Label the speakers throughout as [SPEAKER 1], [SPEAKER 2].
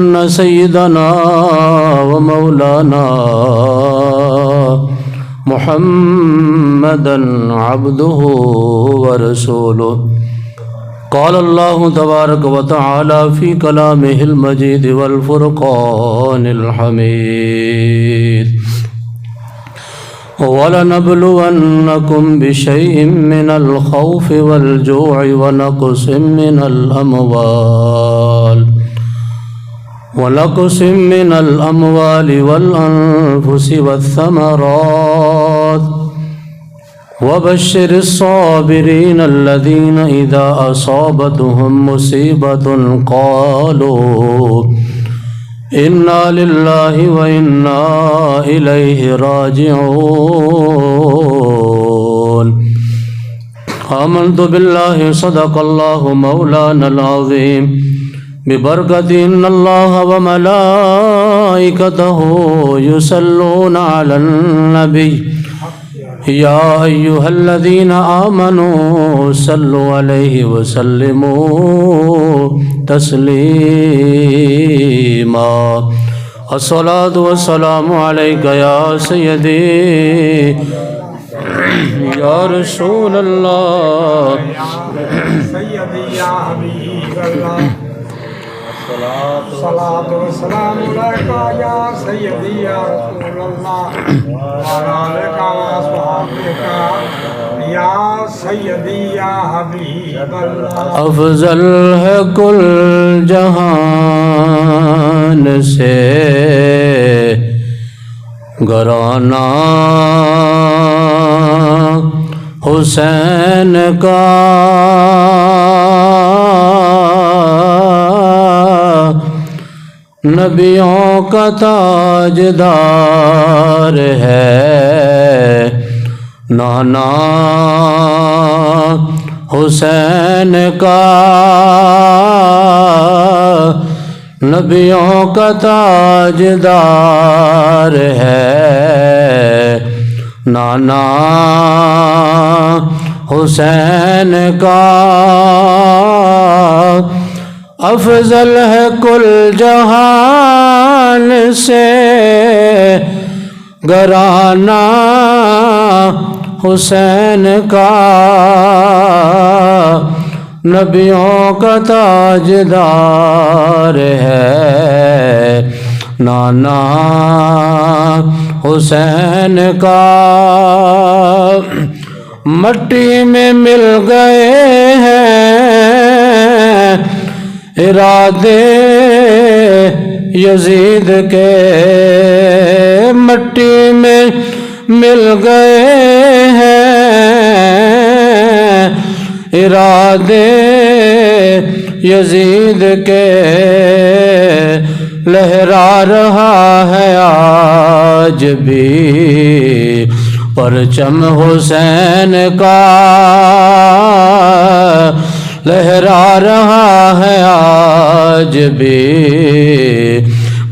[SPEAKER 1] ان سیدنا و مولانا محمدا عبده ورسوله قال الله تبارك وتعالى في كلامه المجيد والفرقان الحميد وَلَنَبْلُوَنَّكُمْ بِشَيْءٍ مِّنَ الْخَوْفِ وَالْجُوعِ وَنَقْصٍ مِّنَ الْأَمْوَالِ وَالْأَنفُسِ وَالثَّمَرَاتِ وَبَشِّرِ الصَّابِرِينَ الَّذِينَ إِذَا أَصَابَتْهُم مُّصِيبَةٌ قَالُوا إِنَّا لِلَّهِ وَإِنَّا إِلَيْهِ راجعون آمنت بالله صدق الله مولانا العظيم ببركة إن الله وملائكته يصلون على النبي يا أيها الذين آمنوا صلوا عليه وسلموا تسليما الصلاة والسلام عليك يا سيدي يا رسول الله
[SPEAKER 2] سيدي يا حبيب الله الصلاة والسلام عليك يا سيدي يا رسول الله وعلى آلك وأصحابك يا سيدي يا حبيب الله
[SPEAKER 1] افضل ہے کل جہان سے گھرانہ حسین کا نبیوں کا تاجدار ہے نانا حسین کا نبیوں کا تاجدار ہے نانا حسین کا افضل ہے کل جہان سے گھرانہ حسین کا نبیوں کا تاجدار ہے نانا حسین کا مٹی میں مل گئے ہیں ارادے یزید کے مٹی میں مل گئے ہیں ارادے یزید کے لہرا رہا ہے آج بھی پرچم حسین کا لہرا رہا ہے آج بھی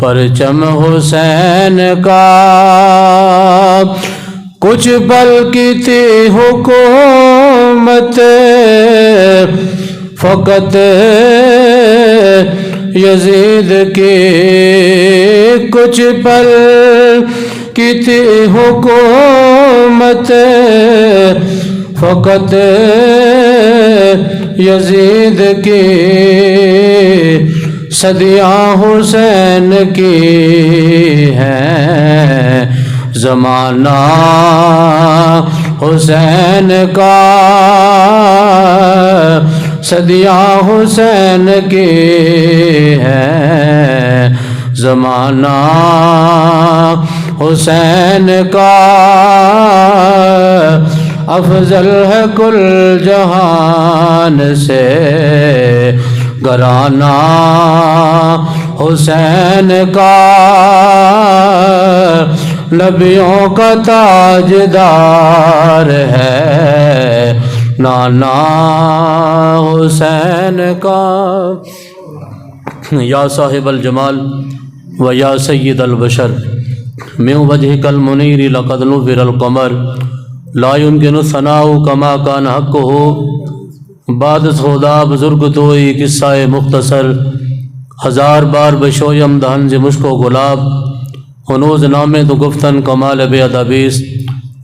[SPEAKER 1] پرچم حسین کا کچھ پل کی تھی حکومت فقط یزید کی کچھ پل کی تھی حکومت فقط یزید کی صدیاں حسین کی ہیں زمانہ حسین کا صدیاں حسین کی ہیں زمانہ حسین کا افضل ہے کل جہان سے گھرانہ حسین کا نبیوں کا تاجدار ہے نانا حسین کا یا صاحب الجمال و یا سید البشر من وجهك المنیر لقد نور القمر لا يمكن الثناء كما كان حقه بعد خدا بزرگ تو قصہ مختصر ہزار بار بشویم دہن ز مشک و گلاب ہنوز نامے تو گفتن کمال بے ادبیس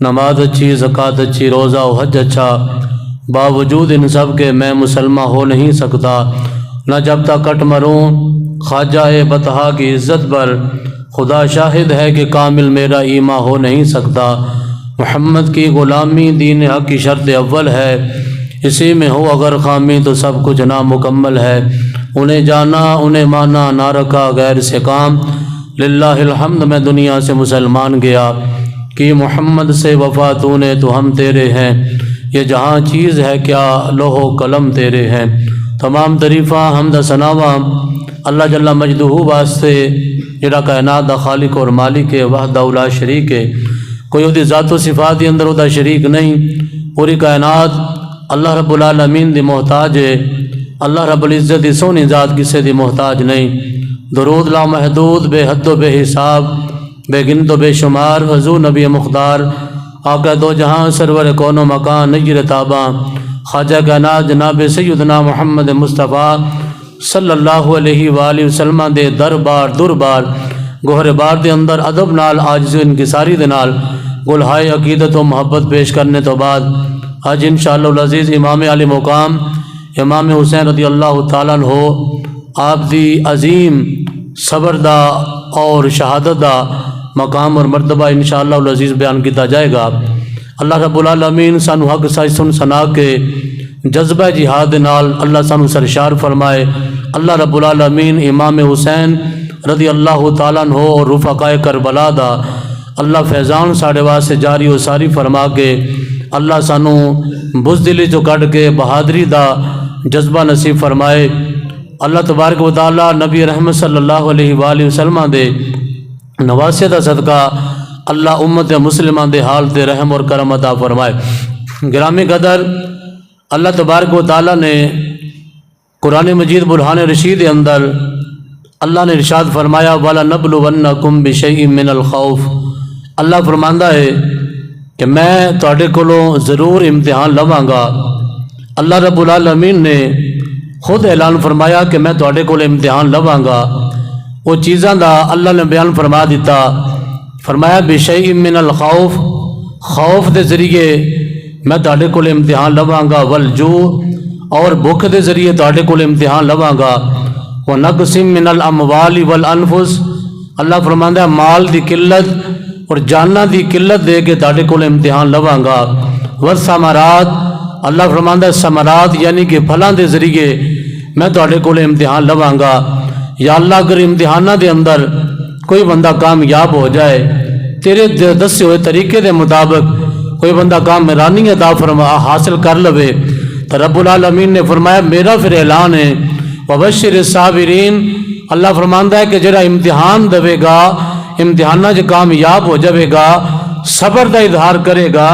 [SPEAKER 1] نماز اچھی زکوٰۃ اچھی روزہ و حج اچھا باوجود ان سب کے میں مسلمہ ہو نہیں سکتا نہ جب تک کٹ مروں خواجہ بطحا کی عزت پر خدا شاہد ہے کہ کامل میرا ایمان ہو نہیں سکتا محمد کی غلامی دین حق کی شرط اول ہے اسی میں ہو اگر خامی تو سب کچھ نامکمل ہے انہیں جانا انہیں مانا نہ رکھا غیر سے کام للہ الحمد میں دنیا سے مسلمان گیا کہ محمد سے وفا تو نے تو ہم تیرے ہیں یہ جہاں چیز ہے کیا لوح و قلم تیرے ہیں تمام تعریفاں حمد ثناواں اللہ جل مجدہ واسطے جڑا کائنات دا خالق اور مالک ہے وحدہ لا شریک ہے کوئی دی ذات و صفات کے اندر دا شریک نہیں پوری کائنات اللہ رب العالمین دی محتاج ہے اللہ رب العزت دی سونی ذات کسے دی محتاج نہیں درود لا محدود بے حد و بے حساب بے گنت و بے شمار حضور نبی مختار آقا دو جہاں سرور کون و مکان نیر تاباں خواجہ کائنات جناب سیدنا محمد مصطفیٰ صلی اللہ علیہ وآلہ وسلم دے دربار گوہر بار دے اندر ادب نال عاجزی و انکساری دے نال گلہائے عقیدت و محبت پیش کرنے تو بعد آج انشاءاللہ العزیز امام علی مقام امام حسین رضی اللہ تعالیٰ عنہ آپ دی عظیم صبر دا اور شہادت دا مقام اور مرتبہ انشاءاللہ العزیز بیان کیتا جائے گا اللہ رب العالمین سانو حق سائی سن سنا کے جذبہ جہاد نال اللہ سانو سرشار فرمائے اللہ رب العالمین امام حسین رضی اللہ تعالیٰ عنہ اور رفقائے کربلا دا اللہ فیضان ساڑے واسطے جاری و ساری فرما کے اللہ سانو بزدلی جو کٹ کے بہادری دا جذبہ نصیب فرمائے اللہ تبارک و تعالیٰ نبی رحمت صلی اللہ علیہ وآلہ وسلم دے نواسے دا صدقہ اللہ امت مسلمہ دے حال تے رحم اور کرم عطا فرمائے گرامی قدر اللہ تبارک و تعالیٰ نے قرآن مجید برہان رشید کے اندر اللہ نے ارشاد فرمایا وَلَنَبْلُوَنَّكُمْ بِشَيْءٍ مِّنَ الْخَوْفِ اللہ فرماندہ ہے کہ میں تواڈے کولوں ضرور امتحان لواں گا اللہ رب العالمین نے خود اعلان فرمایا کہ میں تواڈے کول امتحان لواں گا وہ چیزاں دا اللہ نے بیان فرما دیتا فرمایا بشیء من الخوف خوف دے ذریعے میں تواڈے کول امتحان لواں گا والجوع اور بھوک دے ذریعے تواڈے کول امتحان لواں گا ونقص من الاموال والانفس اللہ فرماندا ہے مال دی قلت اور جاناں دی قلت دے کے تواڈے کول امتحان لواں گا والثمرات اللہ فرماندا ہے ثمرات یعنی کہ پھلاں دے ذریعے میں تواڈے کول امتحان لواں گا یا اللہ اگر امتحانات دے اندر کوئی بندہ کامیاب ہو جائے تیرے دسے ہوئے طریقے دے مطابق کوئی بندہ کامرانی عطا فرما حاصل کر لوے تو رب العالمین نے فرمایا میرا پھر اعلان ہے وبشر الصابرین اللہ فرماندا ہے کہ جڑا امتحان دے گا امتحانہ جو کامیاب ہو جائے گا صبر دا اظہار کرے گا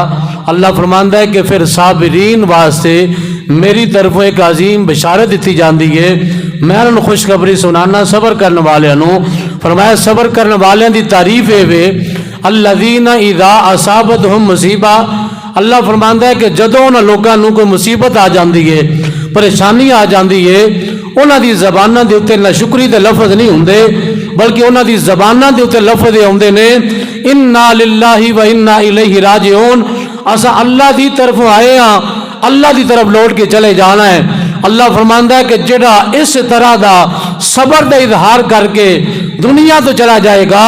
[SPEAKER 1] اللہ فرماندا ہے کہ پھر صابرین واسطے میری طرف ایک عظیم بشارت دیتی جاندی ہے میں انہوں خوشخبری سنانا صبر کرنے والے انہوں فرمایا صبر کرنے والے دی تعریف ہے وے الذین اذا اصابتہم مصیبہ اللہ فرماندا ہے کہ جدوں انہاں لوکاں نوں کوئی مصیبت آ جاندی ہے پریشانی آ جاندی ہے انہاں دی زباناں دے اوتے نہ شکری دے لفظ نہیں ہوندے بلکہ انہاں دی زباناں دے اوتے لفظ ہوندے نے انا للہ و انا الیہ راجعون اسا اللہ دی طرف آئے ہاں اللہ دی طرف لوٹ کے چلے جانا ہے اللہ فرماندا ہے کہ جڑا اس طرح دا صبر دا اظہار کر کے دنیا تو چلا جائے گا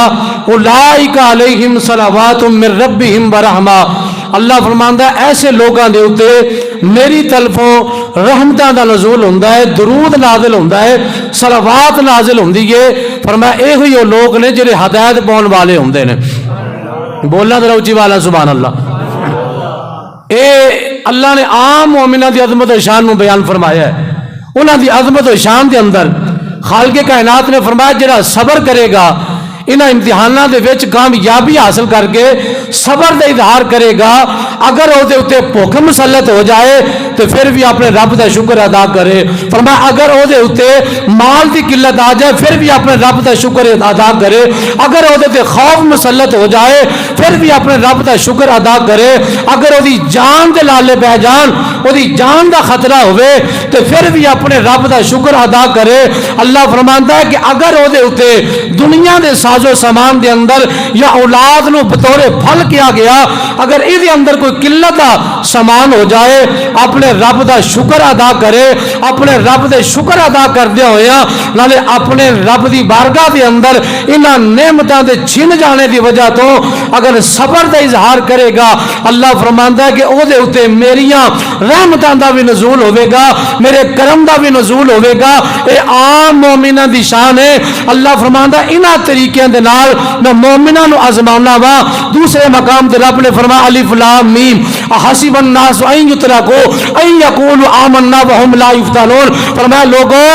[SPEAKER 1] اولئک علیہم صلوات من ربہم ورحمہ اللہ فرماندا ہے ایسے لوگاں دے اوتے میری طرفوں رحمتاں دا نزول ہوندا ہے درود نازل ہوندا ہے صلوات نازل ہوندی ہے فرمایا اے ہوئی لوگ نے جڑے ہدایت پاؤن والے ہوندے نے بولنا ذرا اونچی والا سبحان اللہ اے اللہ نے عام مومنہ دی عظمت و شان میں بیان فرمایا ہے انہاں دی عظمت و شان دے اندر خالق کائنات نے فرمایا جڑا صبر کرے گا انہاں امتحاناں دے وچ کامیابی حاصل کر کے صبر دا اظہار کرے گا، اگر او دے اوتے بھوک مسلط ہو جائے تو پھر بھی اپنے رب دا شکر ادا کرے۔ فرمایا اگر او دے اوتے مال دی قلت آ جائے پھر بھی اپنے رب دا شکر ادا کرے، اگر او دے تے خوف مسلط ہو جائے پھر بھی اپنے رب دا شکر ادا کرے، اگر او دی جان دے لالے پہ جان، او دی جان دا خطرہ ہوئے تو پھر بھی اپنے رب دا شکر ادا کرے۔ اللہ فرماندا ہے کہ اگر او دے اوتے دنیا دے ساز و سامان دے اندر یا اولاد نو بطور پھل کیا گیا، اگر اس اندر کوئی قلت دا سامان ہو جائے اپنے رب دا شکر ادا کرے، اپنے رب دے شکر ادا کردے ہویا نالے اپنے رب دی بارگاہ دے اندر انہاں نعمتاں دے چھن جانے دی وجہ تو اگر صبر دا اظہار کرے گا، اللہ فرماندا ہے کہ او دے اوتے میریاں رحمتاں دا بھی نزول ہوے گا، میرے کرم دا بھی نزول ہوے گا۔ اے عام مومناں دی شان ہے۔ اللہ فرماندا انہاں طریقیاں دے نال میں مومناں نو آزمانا وا۔ دوسرے مقام تے رب نے فرمایا الف لام میم احسب الناس ان یترکوا ان یقولوا آمنا وهم لا یفتنون۔ فرمایا لوگو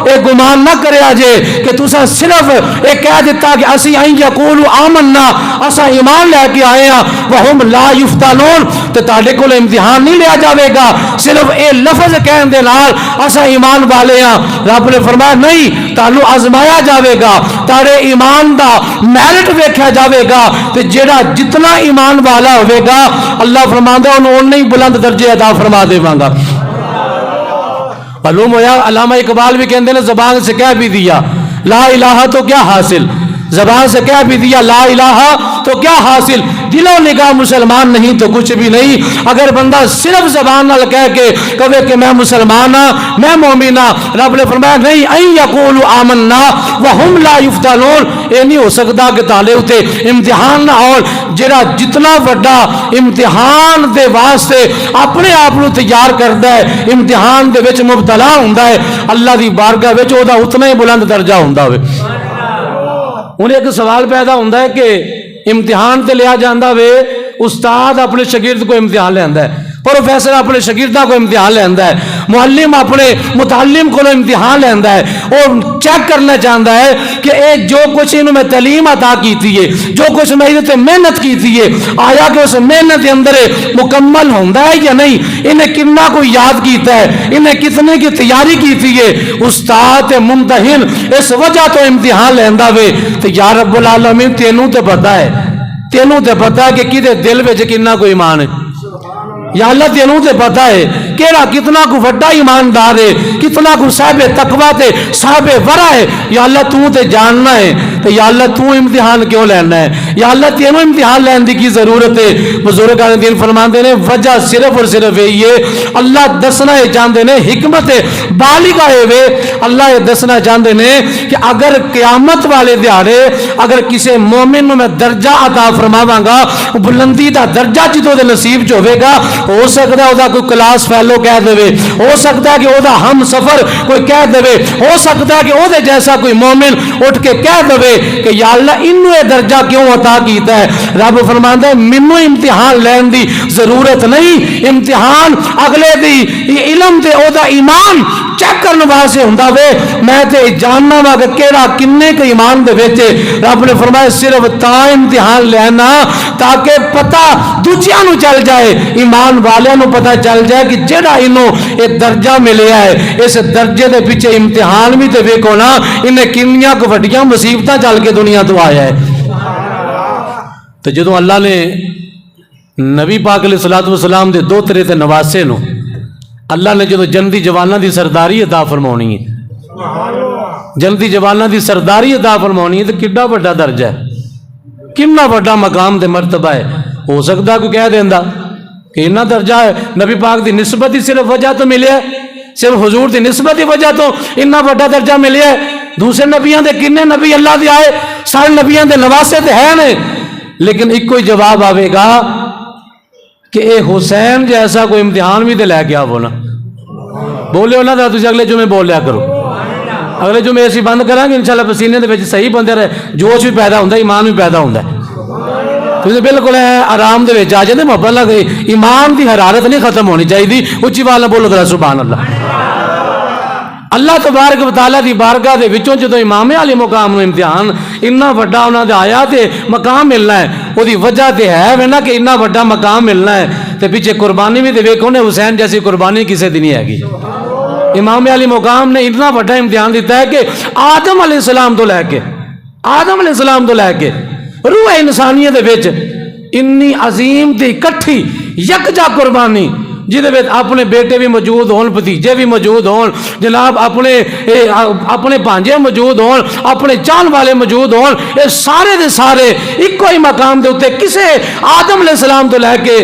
[SPEAKER 1] اے گمان نہ کریا جے کہ تساں صرف اے کہہ دیتا کہ اسی ان یقولوا آمنا اسا ایمان لے کے آئے ہاں وهم لا یفتنون، تے تہاڈے کول امتحان نہیں لیا جاوے گا صرف اے لفظ کہن دے نال اسا ایمان والے ہاں۔ رب نے فرمایا نہیں، تانوں آزمایا جاوے گا، تاڑے ایمان دا میرٹ ویکھیا جاوے گا، تے جیڑا جتنا ایمان والا ہوئے گا اللہ فرماندا انہوں انہیں بلند درجے عطا فرما دے گا۔ معلوم ہویا علامہ اقبال بھی کہندے نے زبان سے کہہ بھی دیا لا الہ تو کیا حاصل، زبان سے کہہ بھی دیا لا الہ تو کیا حاصل، دل و نگاہ مسلمان نہیں تو کچھ بھی نہیں۔ اگر بندہ صرف زبان نال کہہ کے کہے کہ میں مسلمان ہاں، میں مومن ہاں، رب نے فرمایا نہیں ان یقولوا آمنا وهم لا یفتنون، یہ نہیں ہو سکتا کہ تالے اتے امتحان نہ ہو۔ جڑا جتنا بڑا امتحان دے واسطے اپنے آپ کو تیار کرتا ہے، امتحان دے وچ مبتلا ہوندا ہے، اللہ دی بارگاہ وچ او دا اتنا ہی بلند درجہ ہوندا ہوئے۔ انہیں ایک سوال پیدا ہوتا ہے کہ امتحان تے لیا جاندہ وے، استاد اپنے شاگرد کو امتحان لیندہ ہے، پروفیسر اپنے شاگردہ کو امتحان لیندہ ہے، معلم اپنے متعلم کو امتحان لیندہ ہے، اور چیک کرنا چاہتا ہے کہ اے جو کچھ انہوں میں تعلیم عطا کی تھی ہے، جو کچھ میں انہیں محنت کی تھی ہے، آیا کہ اس محنت کے اندر مکمل ہوندہ ہے یا نہیں، انہیں کتنا کو یاد کیتا ہے، انہیں کتنے کی تیاری کی تھی ہے۔ استاد ممتحن اس وجہ تو امتحان لیندہ وے تو یا رب العالمین تینوں تے پتہ ہے، تینوں تے پتہ ہے کہ کدے دل وچ کتنا کو ایمان ہے، یا اللہ تینوں تے پتہ ہے کیڑا کتنا کو وڈا ایماندار ہے، کتنا کو صاحب تقویٰ تے صاحب ورع ہے، یا اللہ تو تے جاننا ہے، تو یا اللہ تو امتحان کیوں لینا ہے، یا اللہ تینوں امتحان لینے کی ضرورت ہے۔ بزرگان دین فرماندے نے وجہ صرف اور صرف یہ اللہ دسنا ہے چاہتے ہیں حکمت بالغہ ہے، اللہ یہ دسنا چاہتے ہیں کہ اگر قیامت والے دیہاڑے اگر کسی مومن میں درجہ عطا فرماواں گا، بلندی دا درجہ جدوں دے نصیب چ ہوے گا، ہو سکتا ہے وہ کوئی کلاس فیلو کہہ دے، ہو سکتا ہے کہ وہ ہم سفر کوئی کہہ دے، ہو سکتا ہے کہ وہ جیسا کوئی مومن اٹھ کے کہہ دے کہ یا اللہ انہوں یہ درجہ کیوں عطا کیتا ہے۔ رب فرماندا ہے مینوں امتحان لین دی ضرورت نہیں، امتحان اگلے دی علم تے او دا ایمان چیک کرنے واسطے ہوندا وے، میں تے جاننا وا کہ کیڑا کنے کے ایمان دے وچ۔ رب نے فرمایا صرف تا امتحان لینا تاکہ پتہ دوجیاں نو چل جائے، ایمان والیاں نو پتہ چل جائے کہ جڑا انہوں ایک درجہ ملیا ہے، اس درجے دے پیچھے امتحان بھی تے ویکھو نا انہیں کنیاں کو وڈیاں مصیبتاں چل کے دنیا تو آیا ہے۔ تو جدوں اللہ نے نبی پاک علیہ الصلوۃ والسلام دے دو طرح تے نواسے نو اللہ نے جدوں جنتی جواناں دی سرداری عطا فرمانی ہے، جنتی جواناں دی سرداری عطا فرمانی ہے، تو کڈا بڑا درجہ ہے، کتنا بڑا مقام تے مرتبہ ہے۔ ہو سکتا کوئی کہہ دیندا کہ اتنا درجہ ہے، نبی پاک دی نسبت ہی صرف وجہ تو ملے ہے، صرف حضور دی نسبت ہی وجہ تو اتنا بڑا درجہ ملے ہے۔ دوسرے نبیاں دے کنے نبی اللہ دے آئے، سارے نبیاں دے نواسے تے ہیں نے، لیکن ایک کوئی جواب آوے گا کہ اے حسین جیسا کوئی امتحان بھی تے لے کے آو نا، بولے ہونا تھا تجھے اگلے جمعے بول لیا کرو، اگلے جمعے ایسی بند کریں گے انشاءاللہ پسینے دے وچ صحیح بندے رہے، جوش بھی پیدا ہوندہ ہے، ایمان بھی پیدا ہوندہ ہے، تو بالکل آرام دے وچ آ جاندے، محبت لگ ایمان دی حرارت نہیں ختم ہونی چاہیے۔ اچھی والا بولو ذرا سبحان اللہ۔ اللہ تبارک و تعالیٰ دی بارگاہ دے وچوں جدوں امام علی مقام نو امتحان اتنا وڈا انہاں دے آیا تے مقام ملنا ہے، وہ دی وجہ تے ہے نا کہ اتنا وڈا مقام ملنا ہے تے پیچھے قربانی بھی تے ویکھو نے حسین جیسی قربانی کسے دی نہیں ہے گی۔ امام علی مقام نے اتنا وڈا امتحان دیتا ہے کہ آدم علیہ السلام تو لے کے روح انسانیت دے وچ اتنی عظیم تے اکٹھی یکجا قربانی جہدے وچ اپنے بیٹے بھی موجود ہون، بھتیجے بھی موجود ہون، جناب اپنے بھانجے موجود ہون، اپنے چاہن والے موجود ہون، یہ سارے دے سارے ایک ہی مقام دے اوتے کسے آدم علیہ السلام تو لے کے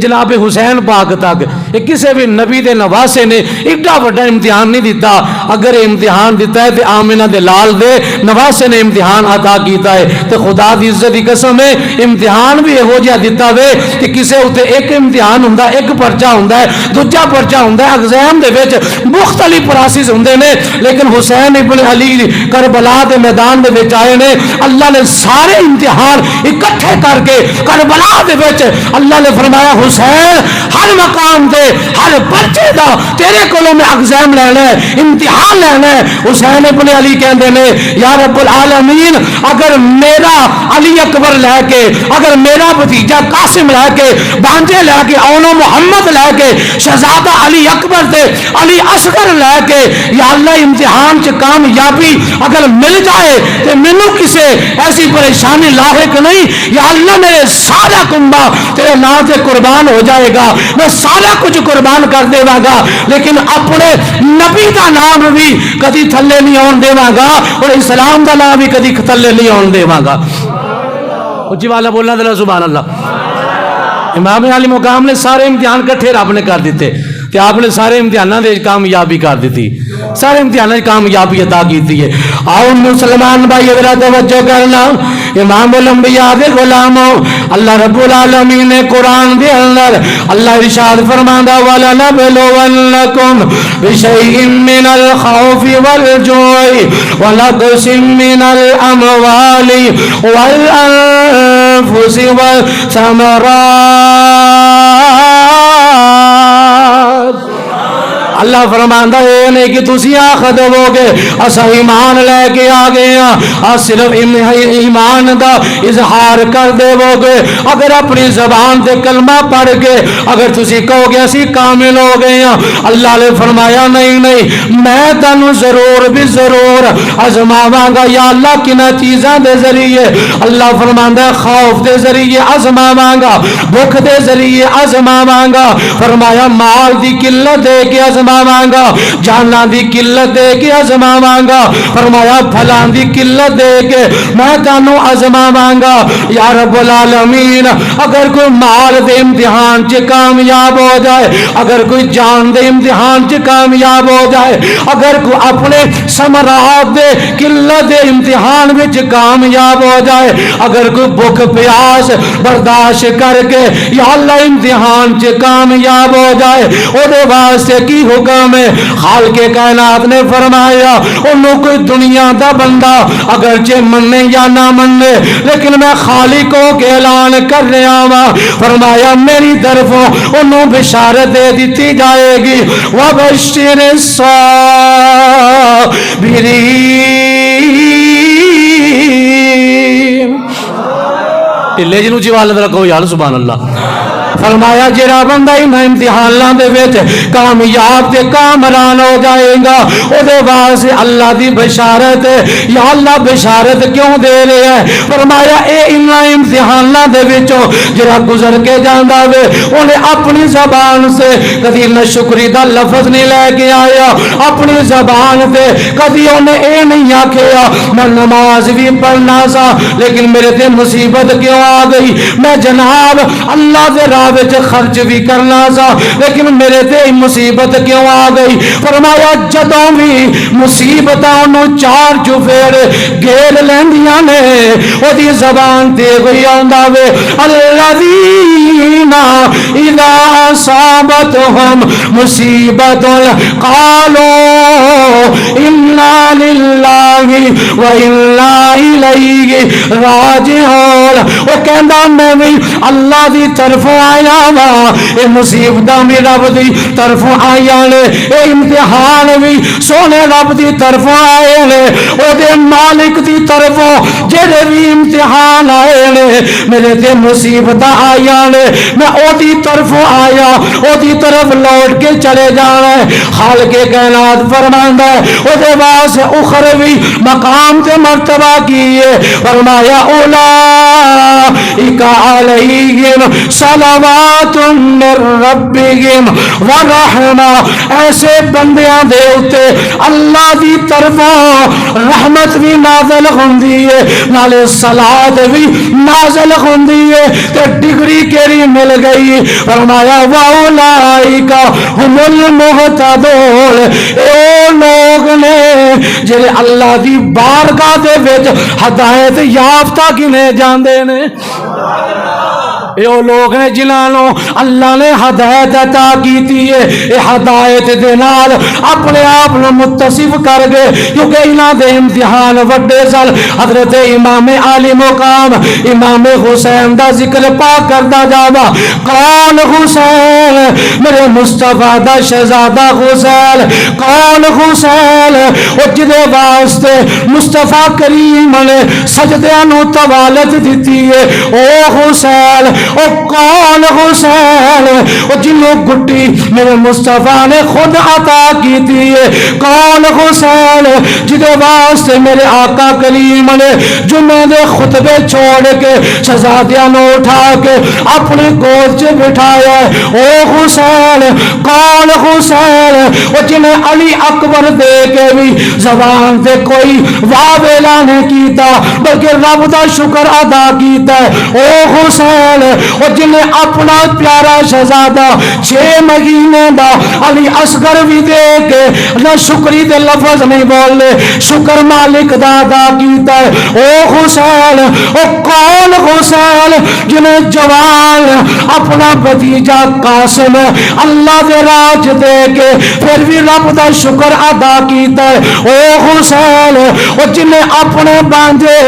[SPEAKER 1] جناب حسین پاک تک یہ کسے بھی نبی دے نواسے نے ایڈا بڑا امتحان نہیں دیتا۔ اگر امتحان دیتا ہے تے آمنہ دے لال دے نواسے نے امتحان عطا کیتا ہے تے خدا دی عزت دی قسم ہے امتحان بھی یہو جہا دیتا وے کہ کسے اوتے ایک امتحان ہوندا، ایک پرچہ ہوندا ہے، دوجا پرچہ ہوندا ہے، ایگزام دے وچ مختلف پراسز ہوندے نے، لیکن حسین ابن علی کربلا دے میدان دے وچ آئے نے، اللہ نے سارے امتحان اکٹھے کر کے کربلا دے وچ اللہ نے فرمایا حسین ہر مقام دے ہر پرچے دا تیرے کولوں میں ایگزام لینا ہے، امتحان لینا ہے۔ حسین ابن علی کہندے نے یا رب العالمین اگر میرا علی اکبر لے کے، اگر میرا بھتیجا قاسم لے کے، بانجے لے کے، اونو محمد لے کے، شہزادہ علی اکبر تے علی اصغر لے کے، یا اللہ امتحان چ کامیابی اگر مل جائے تو مینوں کسے ایسی پریشانی لاحق نہیں، یا اللہ میرے سارا کنبہ تیرے نام سے قربان ہو جائے گا، میں سارا کچھ قربان کر دے گا، لیکن اپنے نبی دا نام بھی کدی تھلے نہیں آن دے گا اور اسلام دا نام بھی کدی تھلے نہیں آن دے گا۔ اچھی والا بولنا دلا سبحان اللہ۔ امام علی مقام نے سارے امتحان کٹھے رب نے کر دیتے کہ آپ نے سارے امتحانات دے کامیابی کر دیتی، سارے امتحانات کامیابی عطا کیتی ہے۔ آؤ مسلمان بھائی ذرا توجہ کرنا، امام الانبیاء دے غلاموں اللہ رب العالمین نے قرآن دے اندر اللہ ارشاد فرماندا وَلَنَبْلُوَنَّكُمْ بِشَيْءٍ مِّنَ الْخَوْفِ وَالْجُوعِ وَنَقْصٍ مِّنَ الْأَمْوَالِ وَالْأَنفُسِ وَالثَّمَرَاتِ۔ اللہ فرماندا ہے نہیں کہ تسی آخ دو گے اسا ایمان لے کے آ گئے ہاں، صرف ایمان دا اظہار کر دے گے، اگر اپنی زبان تے کلمہ پڑھ کے اگر تسی کہو گے اسی کامل ہو گئے ہاں، اللہ نے فرمایا نہیں میں تانوں ضرور بھی ضرور آزماواں گا۔ یا اللہ کنا چیزاں دے ذریعے، اللہ فرماندا ہے خوف دے ذریعے آزماواں گا، بھوک دے ذریعے آزماواں گا، فرمایا مال دی قلت دے کے آزماواں گا، جانا دی قلت دے کے آزماواں گا، فرمایا پھلان دی قلت دے کے میں تانوں آزماواں گا۔ یا رب العالمین اگر کوئی مال دے امتحان چ کامیاب ہو جائے، اگر کوئی جان دے امتحان چ کامیاب ہو جائے، اگر کوئی اپنے ثمرات دے قلت دے امتحان وچ کامیاب ہو جائے، اگر کوئی بھوک پیاس برداشت کر کے یا اللہ امتحان چ کامیاب ہو جائے، او دے واسطے کی حکم ہے؟ خالق کائنات نے فرمایا انہوں کوئی دنیا دا بندہ اگرچہ مننے یا نہ مننے لیکن میں خالقوں کے اعلان کر رہا ہوں، فرمایا میری طرفوں انہوں بشارت دے دیتی جائے گی وَبَشِّرِ الصَّابِرِينَ۔ ٹلے جنوں جی والا رکھو یار سبحان اللہ۔ فرمایا جڑا بندہ انہاں امتحاناں دے وچ کامیاب تے کامران ہو جائے گا او دے واسطے اللہ دی بشارت ہے۔ یا اللہ بشارت کیوں دے رہے ہیں؟ فرمایا اے انہاں امتحاناں دے وچوں جڑا گزر کے جاندا وے اونے اپنی زبان سے کبھی نہ شکری دا لفظ نہیں لے کے آیا، اپنی زبان تے کبھی اونے اے نہیں آکھیا میں نماز بھی پڑھنا سا لیکن میرے تے مصیبت کیوں آ گئی، میں جناب اللہ دے راہ وچ خرچ بھی کرنا سا لیکن میرے تے مصیبت کیوں آ گئی۔ فرمایا جدوں بھی مصیبتاں انہوں چار چفیر گھیر لیندیاں نے او دی زبان تے ہوئی آندا وے الذین اذا اصابتہم مصیبت قالوا
[SPEAKER 3] انا للہ و انا الیہ راجعون. وہ کہندا میں بھی اللہ دی طرف آیا وا، اے مصیبتاں بھی رب دی طرف آئیاں نے، اے امتحان بھی سونے رب دی طرف آئے نے، او دے مالک دی طرفوں جڑے بھی امتحان آئے نے، میرے تے مصیبتاں آئیاں نے، میں او دی طرف آیا، او دی طرف لوٹ کے چلے جانا ہے. خالق کائنات فرماندا ہے او دے واسطے اخروی مقام تے مرتبہ کیے، فرمایا اولئک علیہم صلوات من ربہم ورحمہ. ایسے بندیاں دے اتے اللہ دی طرفوں رحمت بھی نازل ہوندی ہے، نالے صلات بھی نازل ہوندی ہے. تے ڈگری کیڑی مل گئی؟ فرمایا واولائک ہم المہتدون. اے لوگ نے جڑے اللہ دی بارگاہ دے وچ ہدایت یافتہ کنے جاندے نے. اے او لوگ نے جنہاں اللہ نے ہدایت عطا کیتی ہے، اے ہدایت دے نال اپنے آپ نو متصف کر گئے، کیونکہ انہاں دے امتحان وڈے سن. حضرت امام عالی مقام امام حسین دا ذکر پاک کردا جاوا. کون حسین؟ میرے مصطفیٰ دا شہزادہ حسین. کون حسین؟ او جدے واسطے مصطفیٰ کریم نے سجدیاں نو طوالت دتی ہے. او حسین. او کون حسین؟ او جنوں گٹی میرے مصطفیٰ نے خود عطا کی دی ہے. کون حسین؟ جدے واسطے میرے آقا کریم نے جمعے دے خطبے چھوڑ کے شہزادیاں نو اٹھا کے اپنی گود سے بٹھایا ہے. او حسین. کون حسین؟ او جنہیں علی اکبر دے کے بھی زبان سے کوئی واویلا نہیں کیتا بلکہ رب دا شکر ادا کیتا ہے. او حسین. او جنہیں اپنا پیارا شہزادہ 6 مہینے دا علی اصغر بھی دے کے نہ شکری دے لفظ نہیں بولے، شکر مالک دا ادا کیتا ہے. او حسین. او کون حسین؟ جنہیں جوان اپنا بھتیجا قاسم اللہ دے راج دے کے پھر بھی رب دا شکر ادا کیتا ہے. او حسین. او جنہیں اپنے بانجے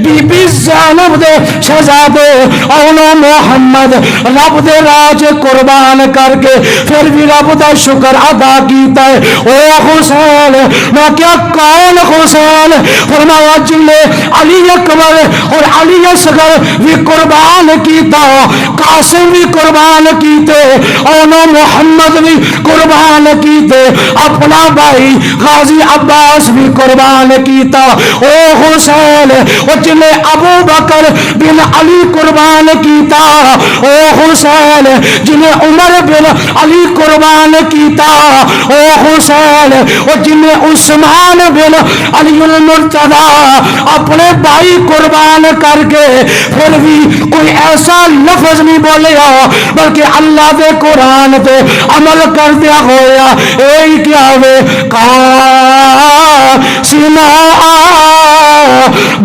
[SPEAKER 3] بی بی زینب دے شہزادے اونو محمد رب دے راج قربان کر کے پھر بھی رب دا شکر ادا کیتا ہے. او حسین. میں کیا کون حسین؟ فرمایا جنہیں علی اکبر اور علی اصغر بھی قربان کیتا، قاسم بھی قربان کیتے، اونو محمد بھی قربان کیتے، اپنا بھائی غازی عباس بھی قربان کیتا. او حسین. او جنہیں ابو بکر بن علی قربان کیتا. او حسین. جنہیں عمر بن علی قربان کیتا. او حسین. او جنہیں عثمان بن علی المرتضی اپنے بھائی قربان کر کے پھر بھی کوئی ایسا لفظ نہیں بولیا بلکہ اللہ دے قرآن تے عمل کر دیا ہویا. اے کیا وے سینا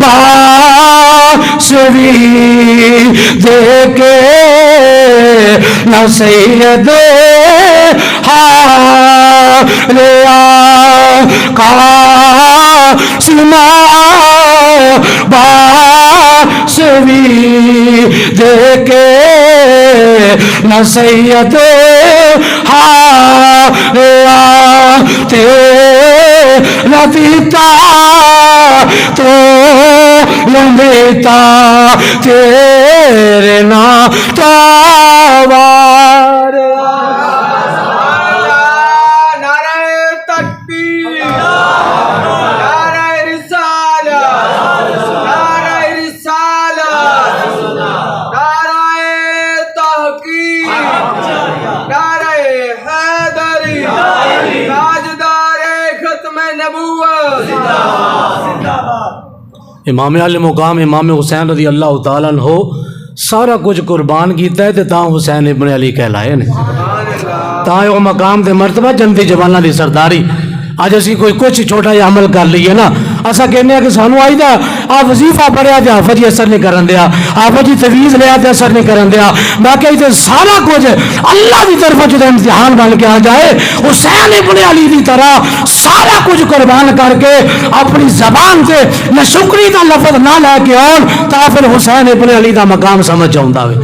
[SPEAKER 3] باسوی دے کے نہ سید لیا کا سینا باسوی دے کے نہ سید تیرا دیتا تو لندیتا تیرے نا توار.
[SPEAKER 1] امام علی مقام امام حسین رضی اللہ تعالیٰ عنہ سارا کچھ قربان کیتا ہے تے تاں حسین ابن علی کہلائے نے، تاں وہ مقام تے مرتبہ جنتی جواناں دی سرداری.
[SPEAKER 3] اج اسی کوئی کچھ چھوٹا جہا عمل کر لیے نا اسا کہنے کہ سانو آئی دا آ وظیفہ پڑھیا تے حافظ جی اثر نہیں کرن دیا، حافظ جی تویز لیا تے اثر نہیں کرن دیا. میں کہ تے سارا کچھ اللہ دی طرف جدوں امتحان بن کے آ جائے حسین ابن علی دی طرح سارا کچھ قربان کر کے اپنی زبان سے نہ شکری دا لفظ نہ لے کے آن تا پھر حسین ابن علی دا مقام سمجھ آوندا وے.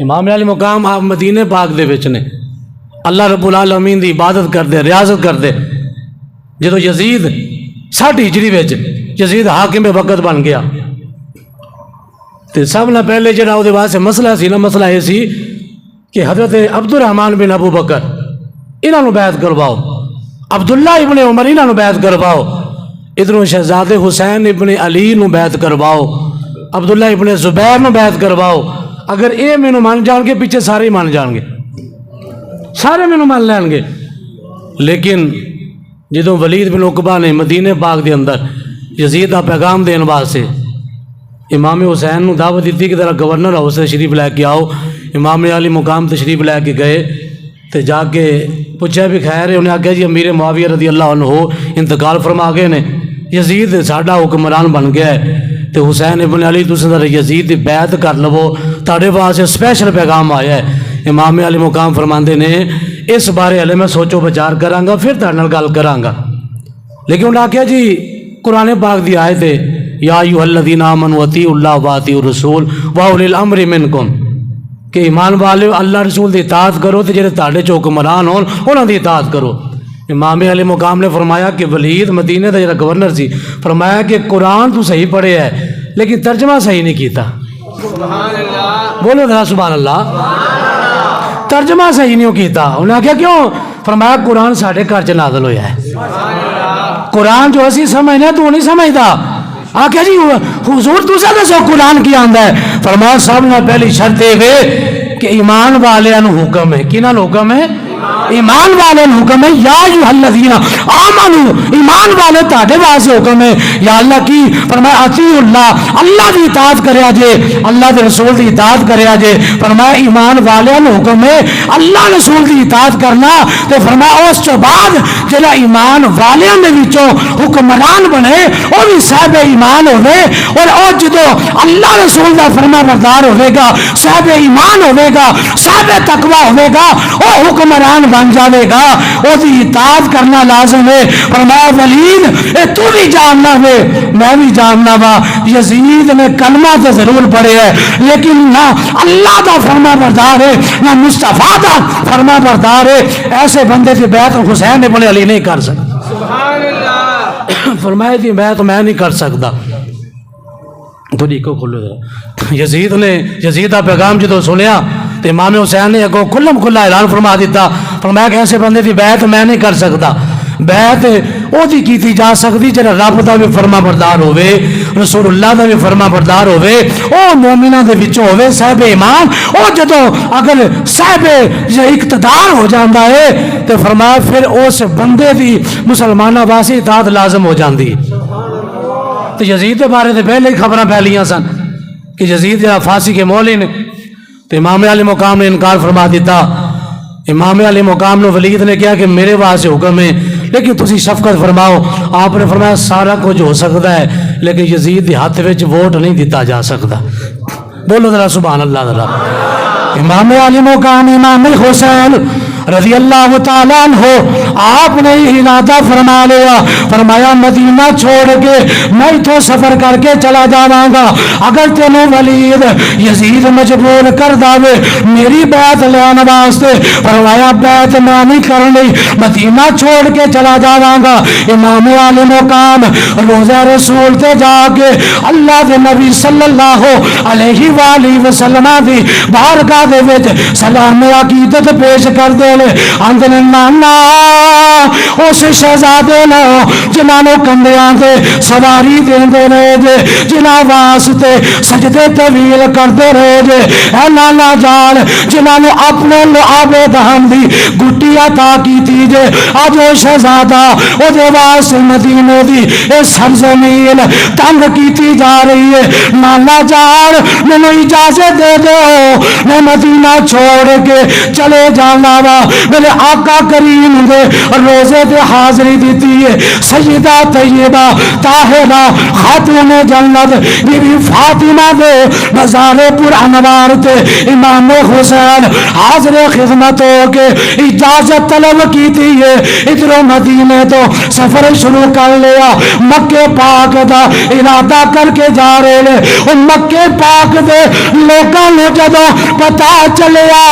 [SPEAKER 3] امام علی مقام آپ مدینے پاک دے وچ نے، اللہ رب العالمین دی عبادت کردے ریاضت کردے. جدو یزید 60 ہجری وچ یزید حاکم وقت بن گیا تے سب نہ پہلے جڑا وہ واسطے مسئلہ سی نا، مسئلہ یہ سی کہ حضرت عبد الرحمن بن ابو بکر انہاں نو بیعت کرواؤ، عبداللہ ابن عمر انہاں نو بیعت کرواؤ، ادھروں شہزادے حسین ابن علی نو بیعت کرواؤ، عبداللہ ابن زبیر نو بیعت کرواؤ. اگر اے مینوں مان جان گے پیچھے سارے ہی مان جان گے، سارے مینوں مان لین گے. لیکن جدوں ولید بن عقبہ نے مدینے پاک دے اندر یزید دا پیغام دین واسطے امام حسین نو دعوت دیتی کہ ذرا گورنر ہاؤس سے تشریف لے کے آؤ. امام علی مقام تشریف لے کے گئے تے جا کے پوچھا بھی خیر ہے، انہیں آخیا جی امیر معاویہ رضی اللہ عنہ انتقال فرما گئے نے، یزید ساڈا حکمران بن گیا ہے تے حسین ابن علی تساں ذرا یزید دی بیعت کر لو، تہاڈے واسطے سپیشل پیغام آیا ہے. امام علی مقام فرماندے نے اس بارے ہلے میں سوچو بچار کراں گا پھر تہاڈے نال گل کراں گا. لیکن انہاں آخیا جی قرآن پاک دی آیت ہے یا ایھا الذین آمنوا اطیعوا اللہ واطیعوا الرسول واولی الامر منکم، کہ ایمان والے اللہ رسول دی اطاعت کرو تے جڑے تہاڈے چ حکمران ہون انہاں دی اطاعت کرو. امام علی مقام نے فرمایا کہ ولید مدینے دا جڑا گورنر سی فرمایا کہ قرآن تو صحیح پڑھے ہے لیکن ترجمہ صحیح نہیں کیتا. سبحان اللہ، بولو ذرا سبحان اللہ. ترجمہ صحیح نہیں کیتا. انہوں نے کہا کیوں؟ فرمایا قرآن ساڑھے گھر چ نازل ہویا ہے، قرآن جو اسی سمجھنے تو نہیں سمجھتا. آکھا جی حضور تسا دسو قرآن کی آندا ہے؟ فرمایا سب نے پہلی شرط ہے کہ ایمان والے نو حکم ہے. کنہاں نو حکم ہے؟ ایمان والے نو حکم ہے یا ایھا الذین آمنو، ایمان والے تہاڈے واسطے حکم ہے. یا اللہ کی فرمایا اطیعوا اللہ، اللہ دی اطاعت کریا جے، اللہ دے رسول دی اطاعت کریا جے. فرمایا ایمان والے نو حکم ہے اللہ رسول دی اطاعت کرنا. تے فرمایا اس تو بعد جڑا ایمان والے دے وچوں حکمران بنے او بھی صاحب ایمان ہوے، اور او جدو اللہ رسول دا فرما بردار ہوے گا، صاحب ایمان ہوے گا، صاحب تقوی ہوے گا، او حکمران بن جاوے گا، او دی اطاعت کرنا لازم ہے. فرمایا ولید اے تو بھی جاننا ہے میں بھی جاننا وا، یزید نے کلمہ تو ضرور پڑھے ہے لیکن نہ اللہ دا فرما بردار ہے نہ مصطفیٰ دا فرما بردار ہے. ایسے بندے کی بیعت حسین ابن علی نہیں کر سکتا. سبحان اللہ. فرمایا تھی بیعت میں نہیں کر سکتا. تھوڑی کو کھلو ذرا. یزید دا پیغام جدو سنیا تو امام حسین نے اگوں کھلم کھلا اعلان فرما دیتا. فرمایا کہ ایسے بندے کی بیعت میں نہیں کر سکتا. بیعت او دی کیتی جا سکتی جڑا رب دا بھی فرما بردار ہوئے، رسول اللہ دا بھی فرما بردار ہوئے، او مومنہ دے وچوں ہوئے صاحب ایمان. او جدو اگر صاحب اقتدار ہو جاندہ ہے تو فرمایا پھر اس بندے دی مسلمانہ واسطے اطاعت لازم ہو جاندی. تو یزید کے بارے سے پہلے ہی خبریں پھیلیاں سن کہ یزید جہاں پھانسی کے مولی نے. تو امام علی مقام نے انکار فرما دیتا. امام علی مقام نے ولید نے کہا کہ میرے واسطے حکم ہے لیکن تسی شفقت فرماؤ. آپ نے فرمایا سارا کچھ ہو سکتا ہے لیکن یزید کے ہاتھ وچ ووٹ نہیں دیتا جا سکتا. بولو ذرا سبحان اللہ ذرا. امام علی مقام امام حسین رضی اللہ تعالیٰ عنہ آپ نے ارادہ فرما لیا. فرمایا مدینہ چھوڑ کے میں تو سفر کر کے چلا جاواں گا. اگر تینوں ولید یزید مجبور کر داوے میری بیعت لینے واسطے، فرمایا بیعت میں نہیں کرنی، مدینہ چھوڑ کے چلا جاواں گا. امام علی مقام روزہ رسول تے جا کے اللہ دے نبی صلی اللہ علیہ وآلہ وسلم دی بارگاہ دے وچ سلام عقیدت پیش کر دے. اندر نانا اس شہزادے نو جنہاں نو کندیاں تے سواری دیندے رہے جے، جنہاں واسطے سجدے طویل کردے رہے جے. اے نانا جان جنہاں نو اپنے لعاب دہن دی گٹی عطا کیتی جے، اج او شہزادہ او دے واسطے مدینے دی اے سرزمین تنگ کیتی جا رہی ہے. نانا جان مینوں اجازت دے دو میں مدینہ چھوڑ کے چلے جانا وا. میرے آقا کریم دے روزے دے حاضری دیتی ہے سیدہ طیبہ طاہرہ خاتون جنت بی بی فاطمہ دے مزار پر انوار تے امام حسین حاضر خدمت ہو کے اجازت طلب کی تھی ہے ادھر مدینے تو سفر شروع کر لیا مکے پاک دا ارادہ کر کے جا رہے لے ان مکے پاک دے لوگاں نے جدو پتا چلیا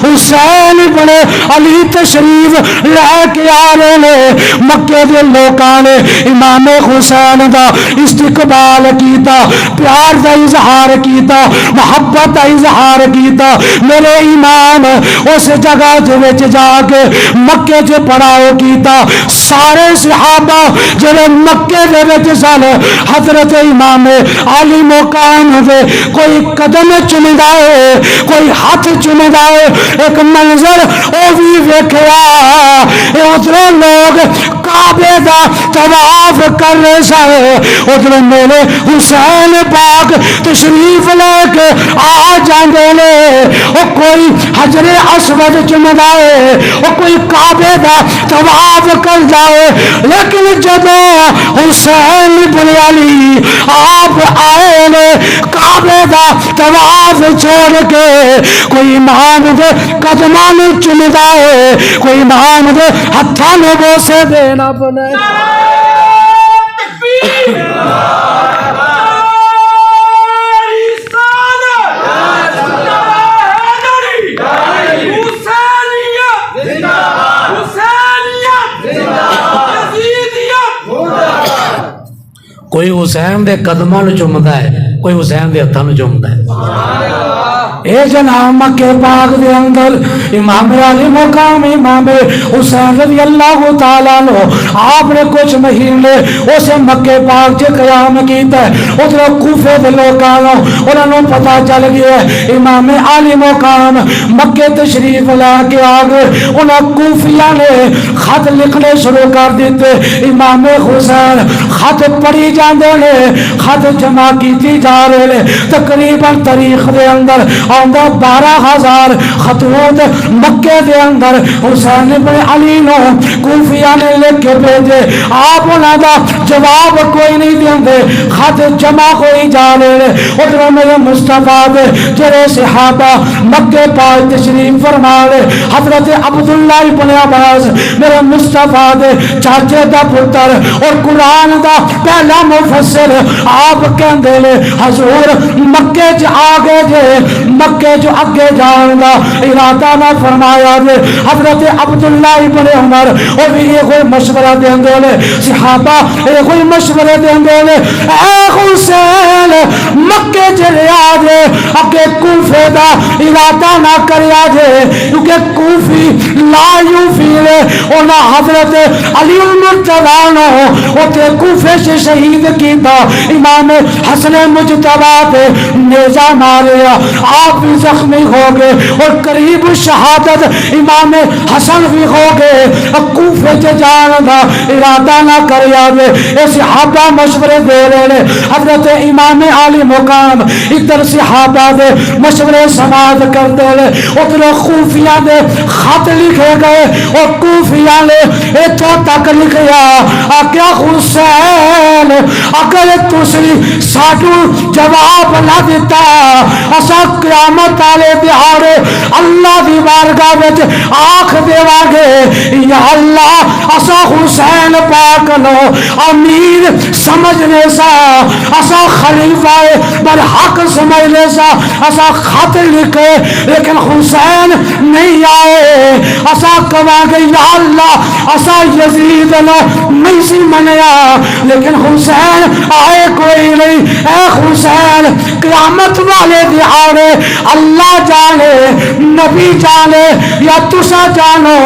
[SPEAKER 3] حسین بڑے علی تشریف لے کے آ رہے لے مکے دے لوگاں نے امام حسین دا استقبال کیتا پیار دا اظہار کیتا محبت دا اظہار کیتا میرے امام اس جگہ جے جا کے مکے چ پڑاؤ کیتا سارے صحابہ جڑے مکے دے وچ سن حضرت امام علی مقام دے کوئی قدم چمدا ہے کوئی ہاتھ چمدا ہے ایک منظر او بھی ویکھیا ادھر لوگ کعبے دا طواف کر رہے سن ادھر میرے حسین پاک تشریف لے کے آ جاندے نے او کوئی حجر اسود چمدا ہے او کوئی کعبے دا طواف کر جائے لیکن جدو حسین بن علی آپ آئے نے کعبے دا طواف چھوڑ کے کوئی امام دے قدماں نوں چمدا ہے کوئی امام دے ہتھاں نوں بوسے دینا پنے کوئی حسین دے قدماں نوں چومدا ہے کوئی حسین دے ہتھاں نوں چومدا ہے اے جناب مکے پاک دے اندر امام علی مقام امام حسین رضی اللہ تعالیٰ عنہ آپ نے کچھ مہینے اسے مکے پاک چ قیام کیتا ہے ادھر کوفے دے لوکاں انہاں نوں پتہ چل گیا امام علی مقام مکے تشریف لا کے آ گئے انہاں کوفیاں نے خط لکھنے شروع کر دیتے امام حسین خط پڑھی جاندے نے خط جمع کیتی جا رہے نے تقریباً تاریخ دے اندر آندا 12,000 خطوط مکے دے اندر حسین بن علی نو کوفیاں نے لکھ کے بھیجے آپ انہاں دا جواب کوئی نہیں دیندے خط جمع ہوئی جا رہے نے ادھر میرے مصطفیٰ دے جڑے صحابہ مکے پاک تشریف فرما رہے حضرت عبداللہ ابن عباس میرے مصطفیٰ دے چاچے دا پتر اور قرآن دا پہلا مفسر آپ کہندے نے حضور مکے چ آگے جے مکے جو اگے جان دا ارادہ نہ فرمایا دے حضرت عبداللہ ابن عمر اور بھی یہ کوئی مشورہ دیندے نے صحابہ یہ کوئی مشورے دیندے نے اے حسین مکے چلے آ جے اگے کوفے دا ارادہ نہ کریا جے کیونکہ کوفی لا یوفیل انہاں حضرت علی المرتضی نو اوتے کوفے سے شہید کیتا امام حسن مجتبی تے نیزہ ماریا آپ بھی زخمی ہو گئے اور قریب شہادت امام حسن بھی ہو گئے کوفے چ جان دا ارادہ نہ کریا دے اے صحابہ مشورے دے رہے حضرت امام علی مقام ادھر صحابہ دے مشورے سماعت کرتے رہے ادھر کوفیاں دے خط لکھے گئے اور کوفیاں نے اتھوں تک لکھیا آکیا حسین اگر تسی ساڈو جواب نہ دیتا اسا قیامت والے دہاڑے اللہ دی بارگاہ وچ آکھ دیواں گے یا اللہ اسا حسین پاک نو امیر سمجھنے سا اسا خلیفہ برحق سمجھنے سا اسا خط لکھے لیکن حسین نہیں آئے اسا کہاں گے یا اللہ اسا یزید نو نہیں سی منیا لیکن حسین آئے کوئی نہیں اے حسین قیامت والے دہاڑے اللہ جانے نبی جانے یا تسا جانو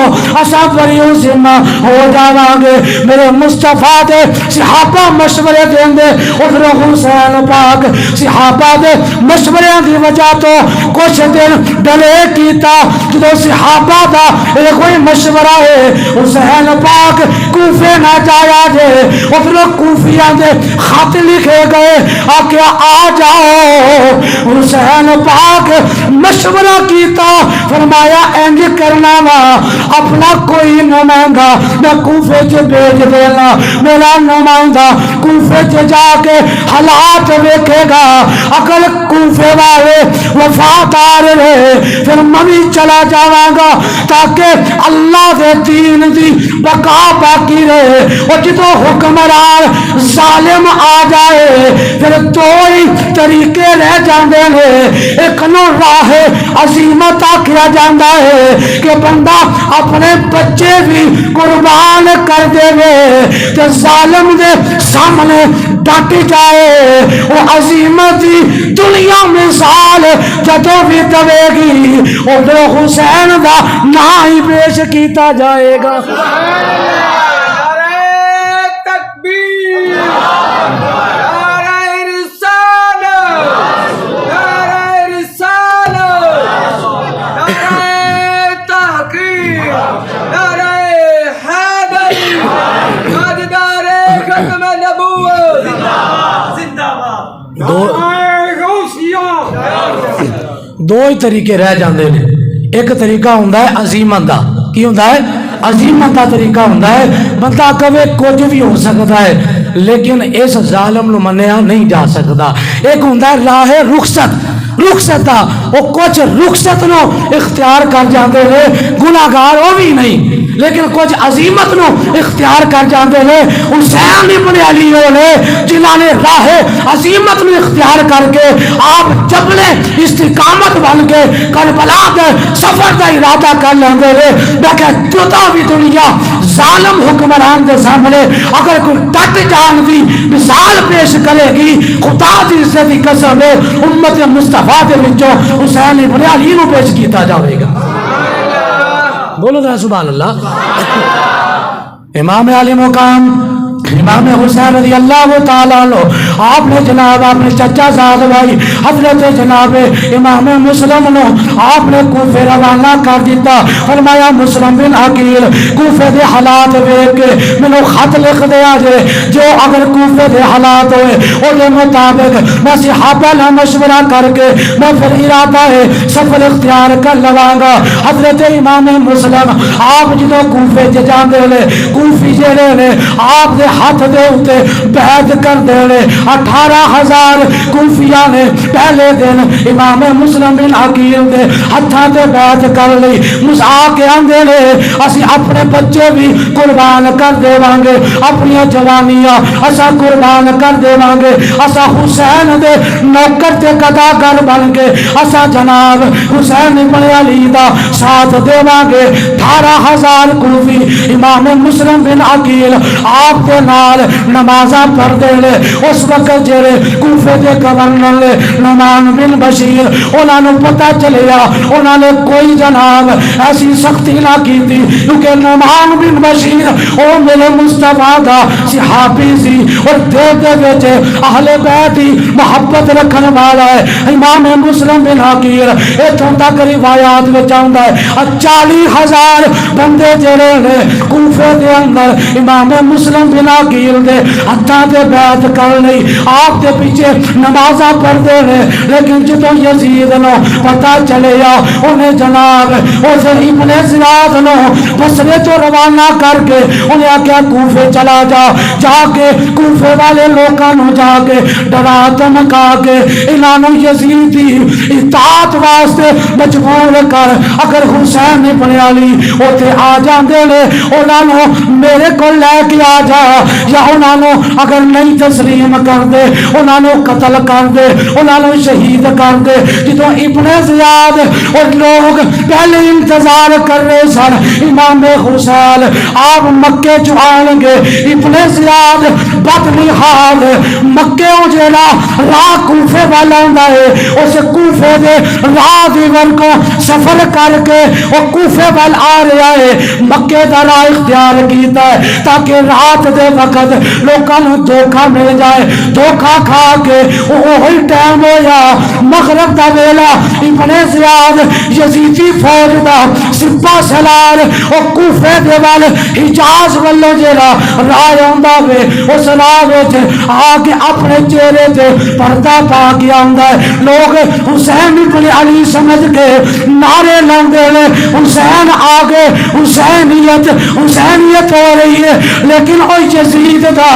[SPEAKER 3] اسا بریو ذمہ ہو جاواں گے میرے مصطفیٰ دے صحابہ مشورے دیندے ادھر حسین پاک صحابہ دے مشورے دی وجہ تو کچھ دن ڈلے کیتا جدو صحابہ دا ایک کوئی مشورہ ہے حسین پاک کوفے نہ جایا جے ادھر کوفیاں دے خط لکھے گئے آکیا آ جاؤ حسین پاک مشورہ کیتا فرمایا انج کرنا وا اپنا کوئی نمائندہ میں کوفے چ بھیج دینا میرا نمائندہ کوفے چ جا کے حالات ویکھے گا اگر کوفے والے وفادار رہے پھر میں بھی چلا جاواں گا تاکہ اللہ دے دین دی بقا باقی رہے اور جدو حکمران ظالم آ جائے پھر دو ہی طریقے رہ جاندے نے ایک نو راہ عظیمت آکھیا جاندا ہے کہ بندہ اپنے بچے بھی قربان کر دے تے ظالم دے سامنے ڈٹ جائے وہ عظیمت دنیا مثال جدو بھی دے گی ادھر حسین دا نا ہی پیش کیتا جائے گا دو ہی طریقے رہ جاندے نے ایک طریقہ ہوندا ہے عظیمت دا کی ہوندا ہے عظیمت دا طریقہ ہوندا ہے بندہ کبھی کچھ بھی ہو سکتا ہے لیکن اس ظالم نو منیا نہیں جا سکتا ایک ہوندا ہے راہ رخصت دا وہ کچھ رخصت نو اختیار کر جاندے نے گناہگار وہ بھی نہیں لیکن کچھ عظیمت نو اختیار کر جاندے نے حسین ابن علی نے جنہاں نے راہ عظیمت نو اختیار کر کے آپ جبل استقامت بن کے کربلا دے سفر دا ارادہ کر لیندے نے میں کہ جدا بھی دنیا ظالم حکمران دے سامنے اگر کوئی ڈٹ جان دی مثال پیش کرے گی خدا دی عزت دی قسم ہے امت مصطفیٰ دے وچوں حسین ابن علی نو پیش کیتا جاوے گا بولو ذرا سبحان اللہ امام علی مقام امام حسین رضی اللہ تعالیٰ عنہ آپ نے جناب اپنے چچا زاد بھائی حضرت جناب امام مسلم نو آپ نے کوفے روانہ کر دیتا فرمایا مسلم بن عقیل کوفے دے حالات ویکھ کے مینوں خط لکھ دیا جے جو اگر کوفے دے حالات ہوئے او دے مطابق میں صحابہ نال مشورہ کر کے میں پھر ارادہ ہے سفر اختیار کر لواں گا حضرت امام مسلم آپ جدوں کوفے تے جاندے نے کوفی جڑے نے آپ دے ہاتھ دے اوتے بیعت کر دینے 18,000 کوفیاں نے پہلے دن امام مسلم بن عقیل دے ہتھاں تے بیعت کر لئی مسا کے آندے نے اسی اپنے بچے بھی قربان کر دیواں گے اپنی جوانیاں اسا قربان کر دیواں گے اسا حسین دے نوکر تے قداگر بن کے اسا جناب حسین ابن علی دا ساتھ دیواں گے 18,000 کوفی امام مسلم بن عقیل آپ دے نال نمازاں پڑھ دے لے اس وقت جڑے کوفے دے گورنر نے نعمان بن بشیر انہاں نوں پتہ چلیا انہاں نے کوئی جناب ایسی سختی نہ کیتی کیونکہ نعمان بن بشیر او میرے مصطفیٰ دا صحابی سی اور دل دے وچ اہل بیت دی محبت رکھن والا ہے امام مسلم بن عقیل ایتھوں تک روایات وچ آندا ہے 40,000 بندے جڑے نے کوفے دے اندر امام مسلم بن عقیل دے ہتھاں تے بیعت کر لئی آپ دے پیچھے نمازاں پڑھدے نے لیکن جدوں یزید نو پتہ چلیا انہیں جناب اس ابن زیاد نو بصرے تو روانہ کر کے انہیں آکھیا کوفے چلا جا کے کوفے والے لوکاں نو جا کے ڈرا دھمکا کے انہاں نو یزید دی اطاعت واسطے مجبور کر اگر حسین ابن علی اوتے آ جاندے نے انہاں نو میرے کول لے کے آ جا یا انہاں نو اگر نہیں تسلیم کر دے انہاں نو قتل کر دے انہاں نو شہید کر دے جدوں ابن زیاد اور لوگ پہلے انتظار کر رہے سن امام حسین آپ مکے چ آن گے ابن زیاد بدنی حال مکے جڑا راہ کوفے والا ہوندا ہے اس کوفے دے راہ دی کو سفر کر کے وہ کوفے وال آ رہا ہے مکے دا راہ اختیار کیتا ہے تاکہ رات دے وقت لوکاں نوں دھوکا مل جائے دھوکا کھا کے وہی ٹائم ہویا مغرب دا ویلا ابن زیاد یزیدی فوج دا سپاہ سالار او کوفے دے وال حجاز والو جیڑا راہ آندا وے اس راہ وچ آ کے اپنے چہرے تے پردہ پا کے آندا ہے لوگ حسین ابن علی سمجھ کے نعرے لاندے نے حسین آگے حسینیت حسینیت ہو رہی ہے لیکن او یزید دا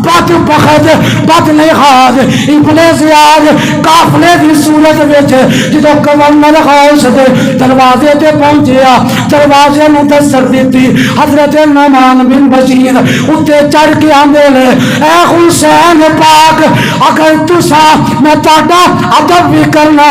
[SPEAKER 3] بد بخت بد لحاظ ابن زیاد قافلے دی صورت وچ جدوں گورنر ہاؤس دے دروازے تے پہنچیا دروازے نوں دستک دتی حضرت نعمان بن بشیر اتے چڑھ کے آندے نے اے حسین پاک اگر تسا میں تہاڈا ادب بھی کرنا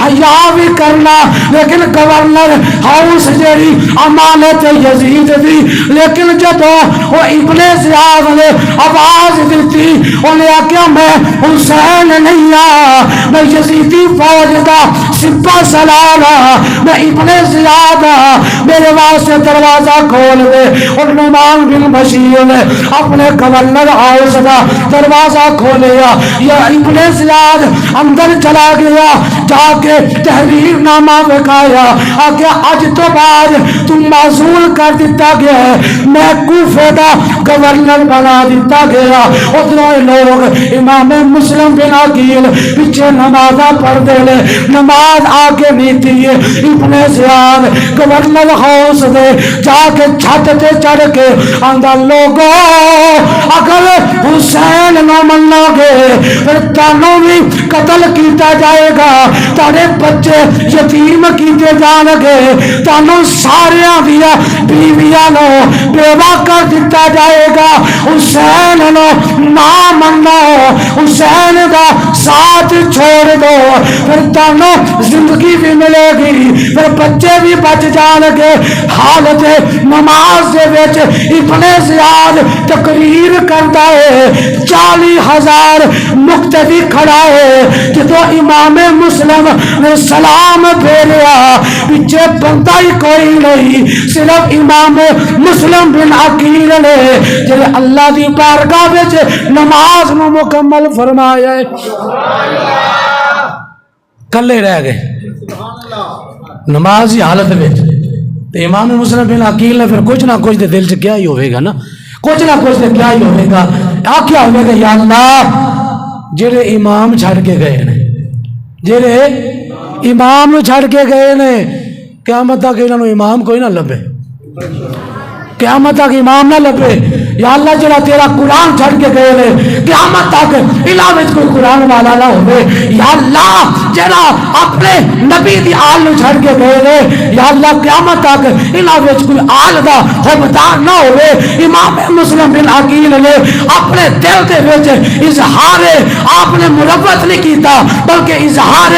[SPEAKER 3] حیا بھی کرنا لیکن گورنر ہاؤس جیڑی امانت یزید دی لیکن جدوں وہ ابن زیاد نے آواز دیتی انہیں آکھیا میں حسین نہیں ہاں میں یزیدی فوج دا سپاہ سالار ہاں میں ابن زیاد ہاں میرے واسطے دروازہ کھول دے اور نعمان بن بشیر نے اپنے گورنر ہاؤس دا دروازہ کھولیا یا ابن زیاد اندر چلا گیا جا کے تحریر نامہ بکایا آگیا اج تو بعد تم معزول کر دیتا گیا ہے میں کوفے دا گورنر بنا دیتا گیا ادھروں لوگ امام مسلم بن عقیل پیچھے نمازہ پڑھ دے لے نماز آگے نہیں تھی ابن زیاد گورنر ہاؤس دے جا کے چھت تے چڑھ کے آندہ لوگوں اگر حسین نو منو گے پھر تانوں بھی قتل کیتا جائے گا تارے بچے یتیم کیتے جان گے تانوں ساریاں دیا بیویاں نو بیوہ کر دیتا جائے گا حسین نو نہ منو حسین دا ساتھ چھوڑ دو پھر تانوں زندگی بھی ملے گی پھر بچے بھی بچ جان گے حالت نماز دے وچ ابن زیاد تقریر کرتا ہے 40,000 مقتدی کھڑا ہے جدو امام مسلم نے سلام پھیریا پیچھے بندہ ہی کوئی نہیں صرف امام مسلم بن عقیل نے جلے اللہ دی بارگاہ وچ نماز نو مکمل فرمایا ہے کلے رہ گئے نماز ہی حالت وچ تے امام مسلم بن عقیل نے پھر کچھ نہ کچھ دے دل چ کیا ہی ہوئے گا نا کچھ نہ کچھ دے کیا ہی ہوئے گا کیا ہوئے گا یا اللہ جڑے امام چھڑ کے گئے نے جڑے امام چھڑ کے گئے نے قیامت تک انہاں نوں امام کوئی نہ لبے قیامت تک امام نہ لبے یا اللہ جڑا تیرا قرآن چھڑ کے گئے نے قیامت تک انہاں وچ کوئی قرآن والا نہ ہوے یا اللہ جڑا اپنے نبی دی آل نو چھڑ کے گئے نے یا اللہ قیامت تک انہاں وچ کوئی آل دا حبدار نہ ہوے امام مسلم بن عقیل نے اپنے دل دے وچ اظہار آپ نے مروت نہیں کیتا بلکہ اظہار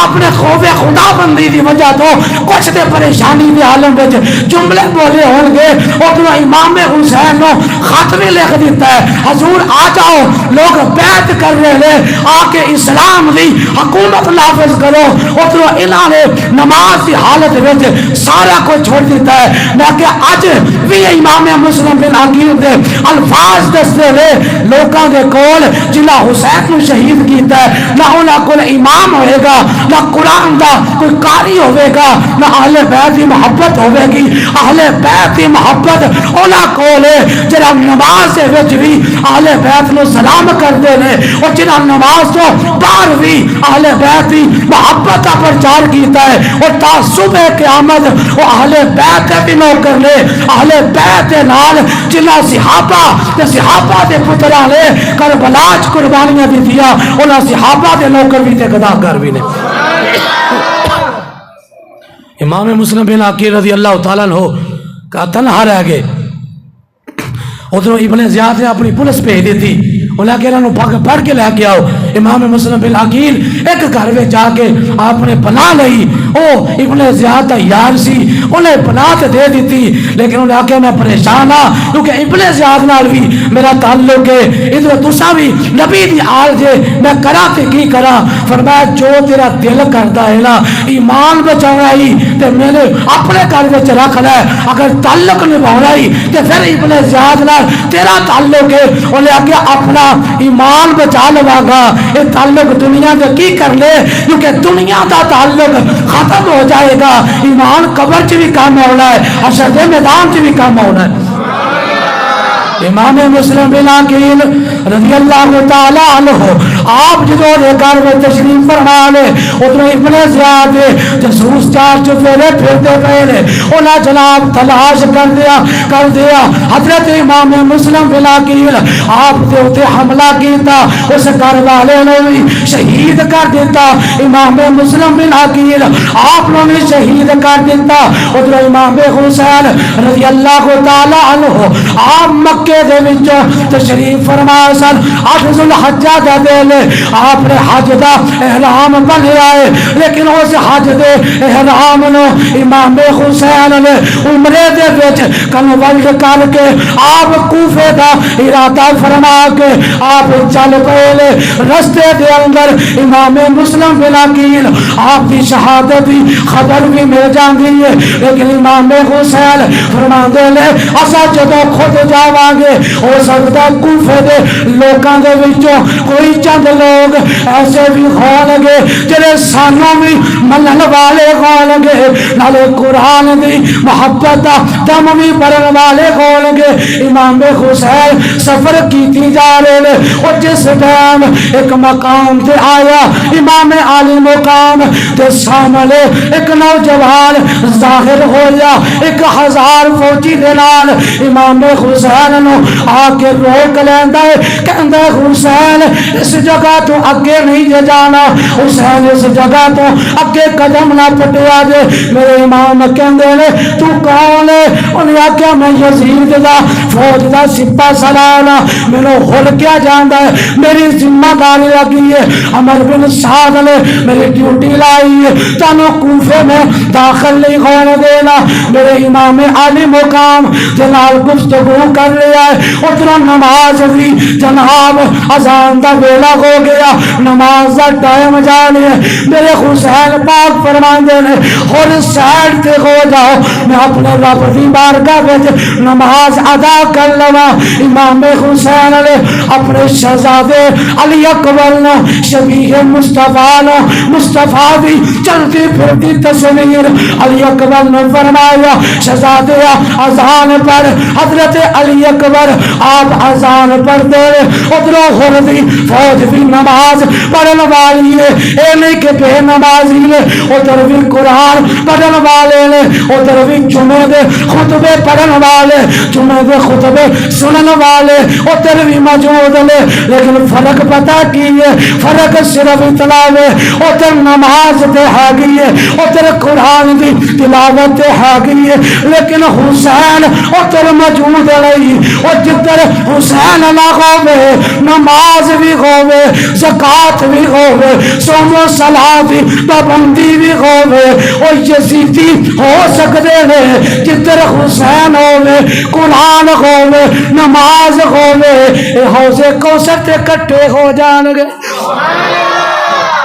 [SPEAKER 3] آپ نے خوف خدا بندی دی وجہ تو کچھ دے پریشانی دے عالم وچ جملے بولے ہون گے اور امام حسین نو خط بھی لکھ دیتا ہے حضور آ جاؤ لوگ بیعت کر رہے ہیں آ کے اسلام دی حکومت نافذ کرو ادھر انہاں نے نماز کی حالت وچ سارا کچھ چھوڑ دیتا ہے میں کہ اج بھی امام مسلم بن عقیل دے الفاظ دستے نے لوکاں دے کول جنہاں حسین نو شہید کیتا ہے نہ انہاں کول امام ہوئے گا نہ قرآن دا کوئی قاری ہوئے گا نہ اہل بیت دی محبت ہوئے گی اہل بیت دی محبت انہاں کول جنہاں نماز دے وچ بھی اہل بیت نو سلام کردے نے اور جنہاں نماز تو باہر بھی اہل بیت دی محبت کا پرچار کیتا ہے اور تا صبح قیامت وہ اہل بیت دے بھی نوکر نے اہل بیت دے نال جنہاں صحابہ دے پتراں نے کربلا وچ قربانیاں دتیاں انہاں صحابہ دے نوکر بھی تے گداگر بھی نے امام مسلم بن عقیل رضی اللہ تعالیٰ عنہ کا تنہا رہ گئے ادھر ابن زیاد نے اپنی پولیس بھیج دی تھی انہیں کہ انہوں نے پڑھ کے لے کے آؤ امام مسلم بن عقیل ایک گھر میں جا کے آپ نے پناہ لئی او ابن زیاد دا یار سی انہیں پناہ تے دے دیتی لیکن انہیں آکے میں پریشان ہاں کیونکہ ابن زیاد نال بھی میرا تعلق ہے ادھر تسا بھی نبی دی آل جے میں کرا تے کی کرا فرمایا جو تیرا دل کرتا ہے نا ایمان بچانا ہی تے میں نے اپنے گھر وچ رکھ لے اگر تعلق نبھانا ہی تے پھر ابن زیاد نال تیرا تعلق ہے انہیں آکے اپنا ایمان بچا لوا گا یہ تعلق دنیا کا کی کر لے کیونکہ دنیا کا تعلق ختم ہو جائے گا ایمان قبر چ بھی کام ہونا ہے حشر کے میدان چ بھی کام ہونا ہے امام مسلم بن عقیل رضی اللہ تعالی عنہ آپ جدو دے گھر میں تشریف فرما لے ادھر ابن زیاد جاسوس چار چفیرے پھرتے پہلے انہاں جناب تلاش کر دیا حضرت امام مسلم بن عقیل آپ دے اوتے حملہ کیتا اس گھر والے نے بھی شہید کر دیتا امام مسلم بن عقیل آپ نے بھی شہید کر دیتا ادھر امام حسین رضی اللہ تعالی عنہ آپ مکہ دے وچ تشریف فرما سن حج الحجہ دا دل آپ نے حج دا احرام بنیا ہے لیکن اس حج دے احرام نو امام حسین نے عمرے دے وچ کنورٹ کر کے آپ کوفے دا ارادہ فرما کے آپ چل پے رستے دے اندر امام مسلم بن عقیل آپ دی شہادت دی خبر بھی مل جاندی ہے لیکن امام حسین فرماندے نے اسا جدوں خود جاواں گے ہو سکتا کوفے دے لوکاں دے وچوں کوئی چند لوگ ایسے بھی ہون گے جڑے سانوں بھی منن والے ہون گے نالے قرآن دی محبت دا دم بھی بھرن والے ہون گے امام حسین سفر کیتی جا رہے اور جس ٹائم ایک مقام تے آیا امام عالی مقام تے سامنے ایک نوجوان ظاہر ہویا 1000 فوجی دے نال امام حسین نو آ کے روک لیندا ہے کہندا حسین اس جگہ تو اگے نہیں جانا حسین اس جگہ تو اگے قدم نہ پٹیا جے میرے امام کہندے نے تو کون ہے انہاں آکھیا میں یزید دا فوج دا سپاہ سالار مینوں ہل کیا جاندا ہے میری ذمہ داری لگی ہے عمر بن سعد نے میری ڈیوٹی لائی ہے تانوں کوفے میں داخل نہیں ہونے دینا میرے امام عالی مقام جناب گفتگو کر رہا ہے ادھر نماز بھی جناب اذان دا ویلا ہو گیا نماز دا ٹائم جا لیا میرے حسین پاک فرماندے نے اور سائڈ تے ہو جاؤ میں اپنے رب دی بارگاہ وچ نماز ادا کر لواں امام حسین نے اپنے شہزادے علی اکبر نو شبیہ مصطفیٰ نو مصطفیٰ دی چلتی پھرتی تصویر علی اکبر نے فرمایا شہزادے اذان پر حضرت علی اکبر آپ اذان پڑھتے ادھروں ہوردی فوج بھی نماز پڑھن والی ہے اے نہیں کہ بے نمازی نے ادھر بھی قرآن پڑھن والے نے ادھر بھی جمعے دے خطبے پڑھن والے جمعے دے خطبے سنن والے ادھر بھی موجود نے لیکن فرق پتہ کی ہے فرق صرف اتنا ہے ادھر نماز تے ہے گئی ہے ادھر قرآن دی تلاوت تے ہے گئی ہے لیکن حسین ادھر موجود نہیں اور جدھر حسین نہ ہوے نماز بھی ہوے زکات بھی ہوے صوم و صلاۃ پابندی بھی ہوے اور یزیدی ہو سکتے ہیں جدھر حسین ہوے قرآن ہوے نماز ہوے اے حوضے کوثر تے کٹھے ہو جان گے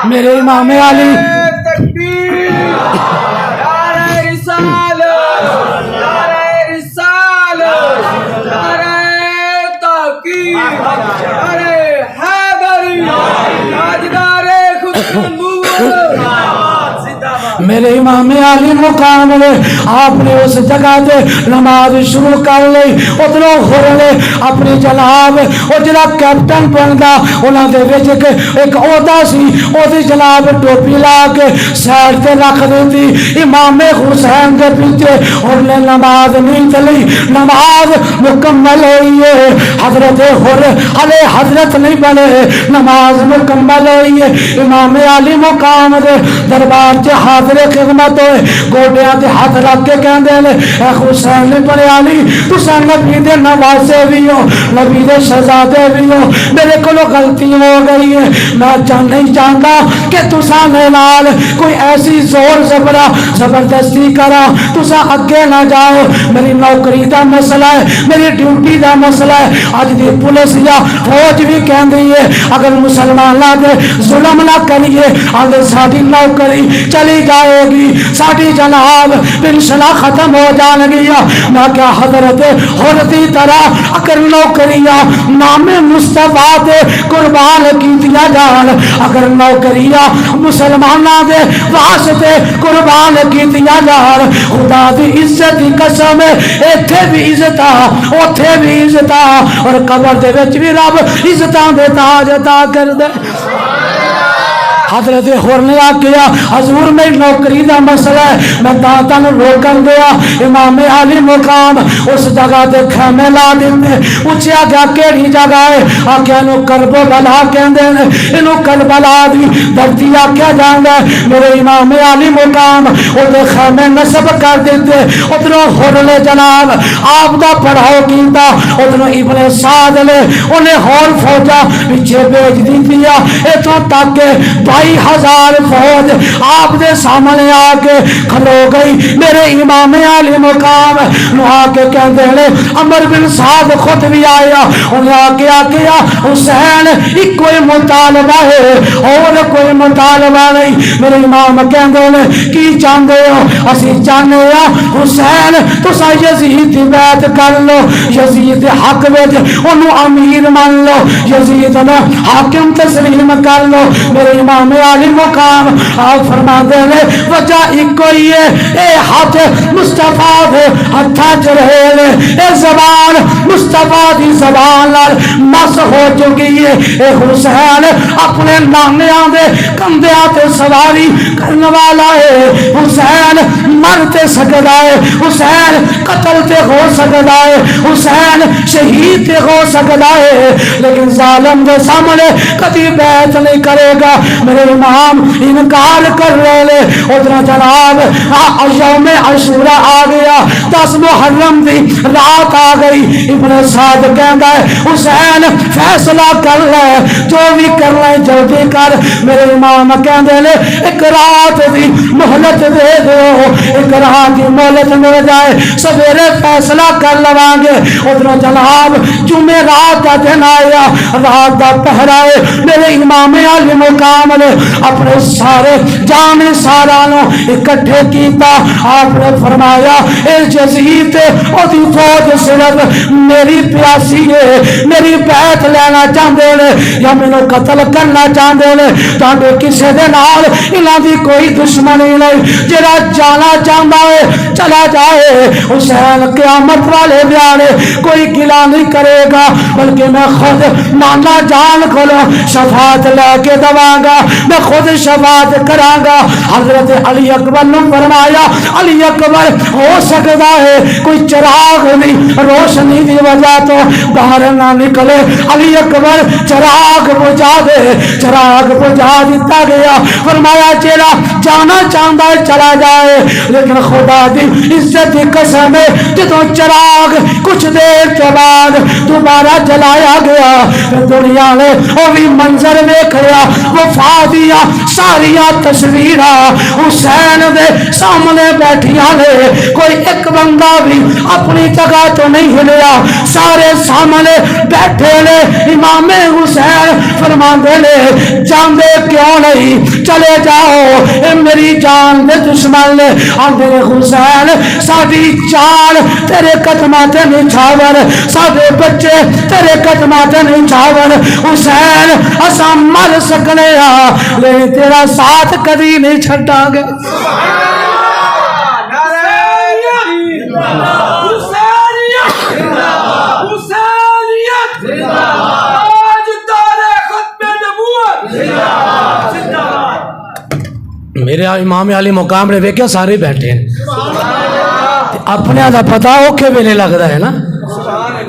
[SPEAKER 3] میرے امام علی
[SPEAKER 2] تکبیر نعرہ رسالت نعرہ رسالت نعرہ تحقیق نعرہ حیدری تاجدار خود نبوت
[SPEAKER 3] میرے امام علی مقام نے آپ نے اس جگہ تے نماز شروع کر لی ادھروں ہر لے اپنی جناب اور جناب کیپٹن بندا انہاں دے وچ ایک عہدہ سی اودی جناب ٹوپی لا کے سائڈ تے رکھ دیتی امام حسین دے پیچھے اور نے نماز نہیں چلی نماز مکمل ہوئی ہے حضرت ہر علی حضرت نہیں بنے نماز مکمل ہوئی ہے امام علی مقام دے دربار تے حاضر خدمت ہوئے گوڑیاں تے ہاتھ رکھ کے کہندے نے اے حسین بن علی تساں نبی دے نواسے بھی ہو نبی دے شہزادے بھی ہو میرے کولوں غلطی ہو گئی ہے میں نہیں چاہتا کہ تساں دے نال کوئی ایسی زور زبردستی کرا تساں اگے نہ جاؤ میری نوکری دا مسئلہ ہے میری ڈیوٹی دا مسئلہ ہے اج دی پولیس یا فوج بھی کہندی ہے اگر مسلماناں دے ظلم نہ کریے اگر ساڈی نوکری چلی جا جائے گی ساری جناب پنشناں ختم ہو جان گیا. میں کیا حضرت حرتی طرح اگر نوکریاں نام مصطفیٰ دے قربان کیتیاں جان, اگر نوکریاں مسلماناں دے واسطے قربان کیتیاں جان, خدا دی عزت دی قسم ایتھے بھی عزت اوتھے بھی عزت اور قبر دے وچ بھی رب عزتاں دے تاج عطا کر دے. حضرت ہور نے آکیا حضور میری نوکری دا مسئلہ ہے, میں داتا نو روکن گیا. امام علی مقام اس جگہ دے خیمے لا دیندے. پوچھیا گیا کیڑی جگہ ہے؟ آکیا انہوں کربلا کہندے نے, انہوں کربلا دی دھرتی آکیا جاندا ہے. میرے امام علی مقام او دے خیمے نصب کر دیتے. ادھروں ہور لے جناب آپ دا پڑھاؤ کیتا, ادھروں ابن سعد لے انہیں ہور فوجا پیچھے بھیج دیتیا اتوں تک کہ 22,000 فوج آپ دے سامنے آ کے کھلو گئی. میرے امام علی مقام نو آ کے کہندے نے عمر بن سعد خود بھی آیا, انہیں آ کے آکیا حسین ایک کوئی مطالبہ ہے اور کوئی مطالبہ نہیں. میرے امام کہندے نے کی چاہندے ہو؟ اسی چاہنے ہاں حسین تسا یزید دی بیعت کر لو, یزید حق وچ انہوں امیر مان لو, یزید نو حاکم تسلیم کر لو. میرے امام علی مقام آپ فرما دے لے وجہ ایک کوئی ہے, اے ہاتھ مصطفیٰ دے ہتھا چ رہے لے, اے زبان مصطفیٰ دی زبان لال مس ہو چکی ہے. اے حسین اپنے نانیاں دے کندیاں تے سواری کرنے والا ہے. حسین مر تے سکدا ہے, حسین قتل تے ہو سکدا ہے, حسین شہید تے ہو سکدا ہے, لیکن ظالم دے سامنے کبھی بیعت نہیں کرے گا. میرے امام انکار کر رہے. ادھر جناب یوم عاشورہ آ گیا, 10 محرم دی رات آ گئی. ابن سعد کہندا ہے حسین فیصلہ کر لے, جو بھی کر لے جلدی کر. میرے امام کہندے نے ایک رات دی مہلت دے دو, ایک رات دی مہلت مل جائے سویرے فیصلہ کر لواں گے. ادھر جناب جمعے رات کا دن آیا, رات دا پہرا ہے. میرے امام علی مقام نے اپنے سارے جانے سارانوں اکٹھے کیتا. آپ نے فرمایا اے یزید او دی فوج صرف میری پیاسی ہے, میری بیعت لینا چاہتے ہیں یا مینوں قتل کرنا چاہتے ہیں. تاکہ کسی دے نال انہاں دی کوئی دشمنی نہیں, جڑا جانا چاہتا ہے چلا جائے. حسین قیامت والے دیانے کوئی گلا نہیں کرے گا, بلکہ میں خود نانا جان کھولو شفاعت لے کے دواں گا, میں خود شفاعت کراں گا. حضرت علی اکبر نے فرمایا علی اکبر ہو سکتا ہے کوئی چراغ نہیں روشنی دی وجہ تو باہر نہ نکلے. علی اکبر چراغ بجھا دے, چراغ بجھا دیتا گیا. فرمایا چیرا جانا چاہتا ہے چلا جائے, لیکن خدا دی عزت دی قسم ہے جدوں چراغ کچھ دیر کے بعد دوبارہ جلایا گیا, دنیا نے وہ بھی منظر دیکھا, وفادیاں ساریاں تصویراں حسین دے سامنے بیٹھیاں نے, کوئی ایک بندہ بھی اپنی جگہ تو نہیں ہلیا, سارے سامنے بیٹھے نے. امام حسین فرماندے نے جاندے کیوں نہیں, چلے جاؤ اے میری جان دے دشمن نے. آندے حسین ساری جان تیرے قدماں تے نچھاور, سارے بچے تیرے قدماں تے نچھاور. حسین اساں مر سکنے ہاں لیکن تیرا ساتھ کبھی نہیں چھٹا گے. میرے امام علی مقام نے ویکھیا سارے بیٹھے ہیں, اپنے دا پتہ اوکھے ویلے لگدا ہے نا.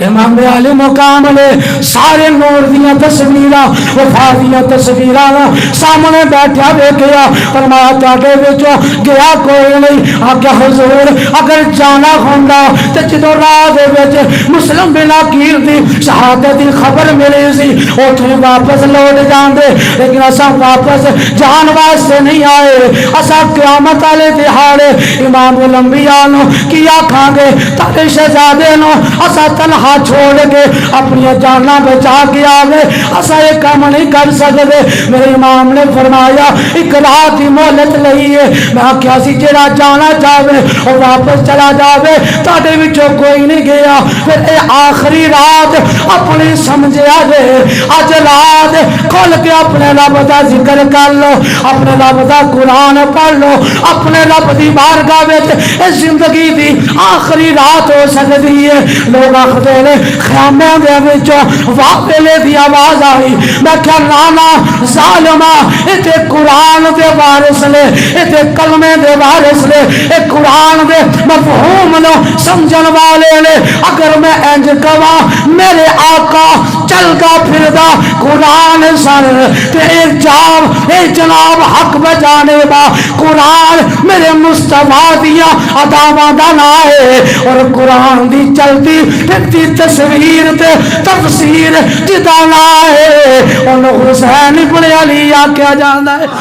[SPEAKER 3] امام علی مقام نے سارے نور دیاں تصویراں وفا دیاں تصویراں سامنے بیٹھا ویکھیا. فرمایا تواڈے وچوں گیا کوئی نہیں. آکھیا حضور اگر جانا ہوندا تے جدوں راہ دے وچ مسلم بن عقیل دی شہادت دی خبر ملی سی اوتھے واپس لوٹ جاندے, لیکن اساں واپس جان واسطے نہیں آئے. اساں قیامت والے دہاڑے امام الانبیاء نو کی آکھاں گے, تاکہ شہزادے نو اساں تنہا جہاں چھوڑ کے اپنی جانا بچا کے آ گئے اسا یہ کام نہیں کر سکتے میرے امام نے فرمایا ایک رات ہی مہلت لئی ہے میں کیا سی جڑا جانا چاہے اور واپس چلا جاوے تاڑے وچوں کوئی نہیں گیا پھر اے آخری رات اپنی سمجھا دے اج رات کھول کے اپنے رب دا ذکر کر لو اپنے رب دا قرآن پڑھ لو اپنے رب دی بارگاہ وچ اس زندگی دی آخری رات ہو سکتی ہے لوگ آخدے نے خیمے دے وچوں واقعے دی آواز آئی میں کیا نانا ظالما اتے قرآن دے وارث نے اتے کلمے دے وارث نے اے قرآن دے مفہوم نو سمجھن والے نے اگر میں انج کہواں میرے آقا چلدا پھردا قرآن سر تے اے جناب حق بجانے با قرآن میرے مصطفیٰ دیا اداواں دا نا ہے اور قرآن دی چلتی پھرتی تصویر تے تفسیر جدا نا ہے ان حسین ابن علی آکھیا جاندا ہے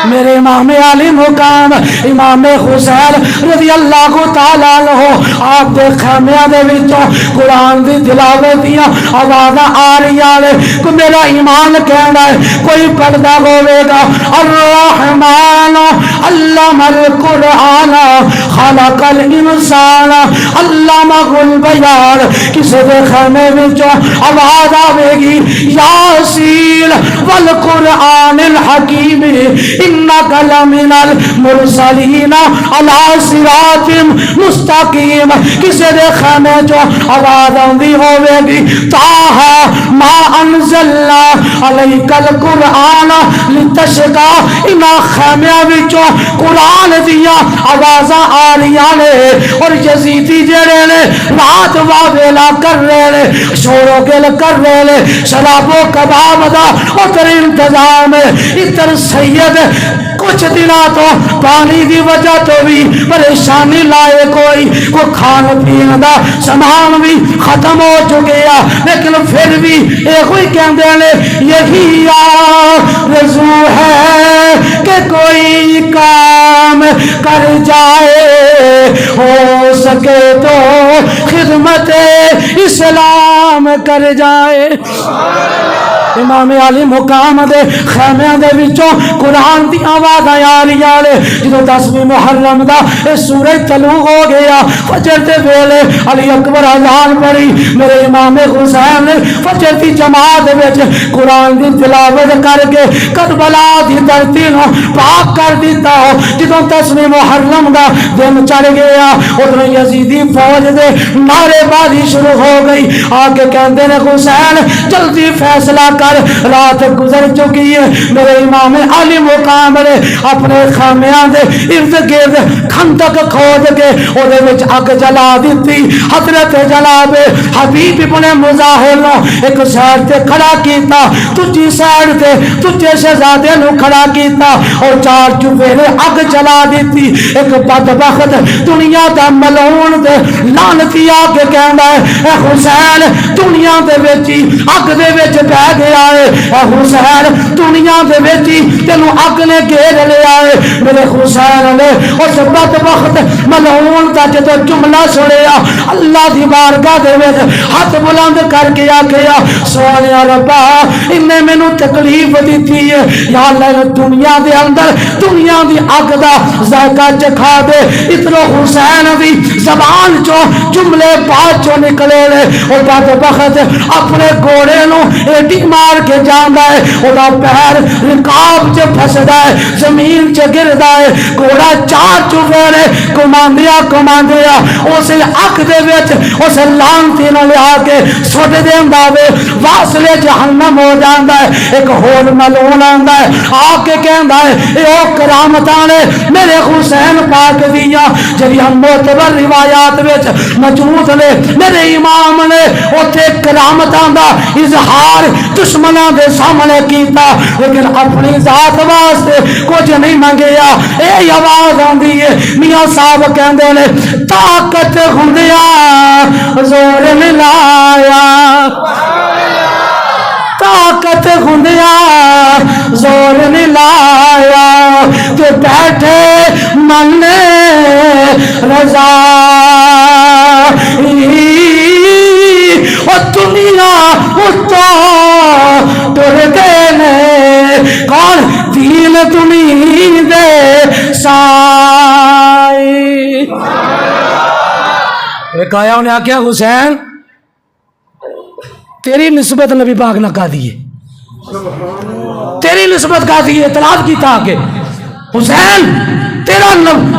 [SPEAKER 3] میرے امام علی مقام امام حسین رضی اللہ تعالیٰ عنہ آپ دے خیمیاں دے وچوں قرآن دی تلاوت دیاں آوازاں آ رہی آلے کو میرا ایمان کہنا ہے کوئی پردہ ہوئے گا الرحمن علم القرآن خلق الانسان علمہ البیان کسی دے خیمے وچوں آواز آوے گی یاسین والقرآن الحکیم انکا لمن المرسلین علی صراط مستقیم کسی دے خانے جو آواز آندی ہوئے گی تاہا ما انزلنا علیک القرآن لتشکا انا خامیاں وچوں قرآن دیا آوازاں آ رہیاں نے اور یزیدی جڑے نے رات واویلا کر رہے نے شور و گل کر رہے نے شراب و کباب دا اتر انتظام اتر سید کچھ دنوں تو پانی دی وجہ تو بھی پریشانی لائے کوئی کھان پین دا سامان بھی ختم ہو چکیا لیکن پھر بھی ایک ہی کہندے نے یہی آرزو ہے کہ کوئی کام کر جائے ہو سکے تو خدمت اسلام کر جائے امام علی مقام دے خیمیاں دے وچوں قرآن دی آواز آ رہی آلے جدو 10ویں محرم دا اس سورج طلوع ہو گیا فجر دے ویلے علی اکبر اذان پڑھی میرے امام حسین نے فجر دی جماعت وچ قرآن دی تلاوت کر کے کربلا دی دھرتی نو پاک کر دیتا جدو 10ویں محرم دا دن چڑھ گیا ادھر یزیدی فوج دے نعرے بازی شروع ہو گئی آگے کہندے نے حسین جلدی فیصلہ کر رات گزر چکی ہے میرے امام علی مقام نے اپنے خیمیاں دے ارد گرد کھندق کھود کے اودے وچ اگ جلا دیتی حضرت جناب حبیب ابن مظاہر نو ایک سائڈ تے کھڑا کیتا دوجی سائڈ تے دوجے شہزادے نو کھڑا کیتا اور چار چوبیرے اگ جلا دیتی ایک بدبخت دنیا دا ملعون تے لعنتی آ کے کہندا ہے اے حسین دنیا دے وچ اگ دے وچ بہ گیا ہے اے حسین دنیا دے وچ تینوں اگ نے گھیر لیا ہے میرے حسین نے اس بدبخت ملعون دا جدو جملہ سنیا اللہ دی بارگاہ دے وچ ہاتھ بلند کر کے آکھیا سونیا ربا انہیں مینوں تکلیف دتی ہے یا اللہ دنیا دے اندر دنیا دی اگ دا ذائقہ چکھا دے اتنا حسین دی زبان چو جملے بات چو نکلے لے اور بدبخت اپنے گھوڑے نو ایڈی مار کے جاندا ہے اودا پیر رکاب چ پھسدا ہے زمین چ گردا ہے گھوڑا چار چوبیرے کماندیا اس اگ دے وچ اس لعنتی نو لیا کے سٹ دیندا وے واسلے جہنم ہو جاندا ہے ایک ہور ملعون آندا ہے آ کے کہندا ہے اے او کرامتاں نے میرے حسین پاک دیا جڑی ہم معتبر روایات وچ موجود نے میرے امام نے اوتھے کرامتاں دا اظہار دشمناں دے سامنے کیتا لیکن اپنی ذات واسطے کچھ نہیں منگیا اے آواز آندی ہے میاں صاحب کہندے نے طاقت ہوندیاں زور نہیں لایا طاقت ہوندیاں زور نہیں لایا تے بیٹھے من رضا تو ٹر گئے نے کون دین دنیا دے سائی ایک آیا انہیں آکھیا حسین تیری نسبت نبی پاک نہ کا دیے تیری نسبت کا دیے اطلاع کی تھا کہ حسین تیرا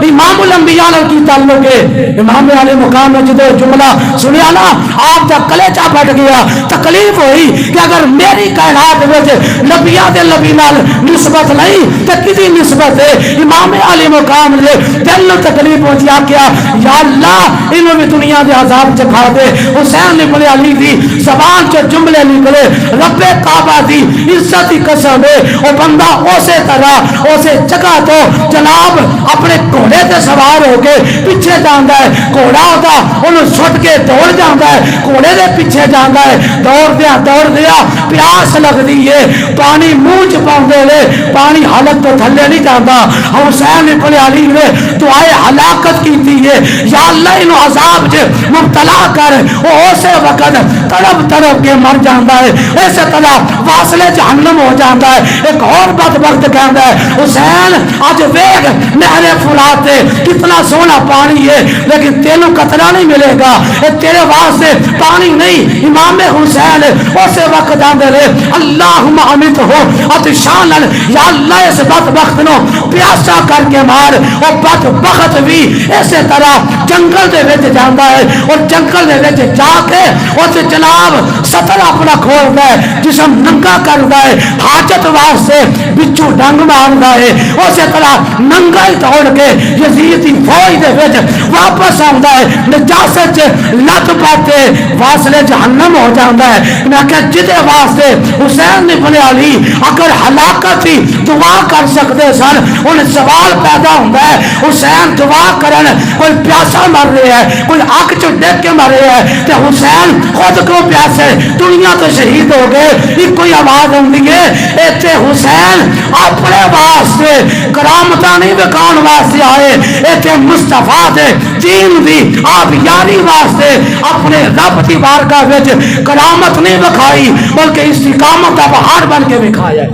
[SPEAKER 3] امام الانبیاء کی تعلق ہے امام علی مقام نے جدو جملہ سنیا نا آپ دا کلیجہ پھٹ گیا تکلیف ہوئی کہ اگر میری کائنات میں نبیاں دے نبی نال نسبت نہیں تو کسی نسبت ہے امام علی مقام نے دل نو تکلیف پہنچیا کیا یا اللہ انہوں بھی دنیا دے عذاب چکھا دے حسین ابن علی دی زبان سے جملے نکلے رب کعبہ دی عزت کی قسم ہے وہ بندہ اسی طرح اسی جگہ تو جناب اپنے گھوڑے تے سوار ہو کے پیچھے جاندا ہے گھوڑا ہوتا انہوں چھٹ کے دوڑ جاندا ہے گھوڑے دے پیچھے جاندا ہے دوڑ دیا پیاس لگدی ہے پانی منہ چ پاؤندے نے پانی حلق تو تھلے نہیں جاندا حسین ابن علی نے دعائے ہلاکت کیتی ہے یا اللہ انہوں عذاب چ مبتلا کر وہ اسے وقت تڑپ تڑپ کے مر جاندا ہے اسی طرح واصلے جہنم ہو جاندا ہے ایک اور بدبخت کہندا ہے حسین اج ویگ نہر فرات کتنا سونا پانی ہے لیکن تینوں قطرہ نہیں ملے گا تیرے واسطے پانی نہیں امام حسین اسے وقت آندے رہے اللہم امت ہو عطشانا یا اللہ اس بدبخت نو پیاسا کر کے مار اور بدبخت بھی اسی طرح جنگل دے وچ جاندا ہے اور جنگل دے وچ جا کے اس جناب سطر اپنا کھولدا ہے جسم ننگا کردا ہے حاجت واسطے بچو ڈنگ ماردا ہے اسی طرح ننگا ہی توڑ کے یزید دی فوج دے وچ واپس آندا ہے نجاست لت پاتے واصلے جہنم ہو جاندا ہے میں کہ جدے واسطے حسین ابن علی اگر ہلاکت ہی دعا کر سکتے سن انہیں سوال پیدا ہوندا ہے حسین دعا کرن کوئی پیاسا مر رہا ہے کوئی اگ چ ڈگ کے مر رہا ہے تے حسین خود کو پیاسے دنیا تو شہید ہو گئے ایک کوئی آواز ہوندی ہے ایتھے حسین اپنے واسطے کرامتاں نہیں وکھاؤن واسطے آئے ایتھے مصطفیٰ دے دین دی آپ یاری واسطے اپنے رب دی بارگاہ وچ کرامت نہیں وکھائی بلکہ استقامت دا پہاڑ بن کے وکھایا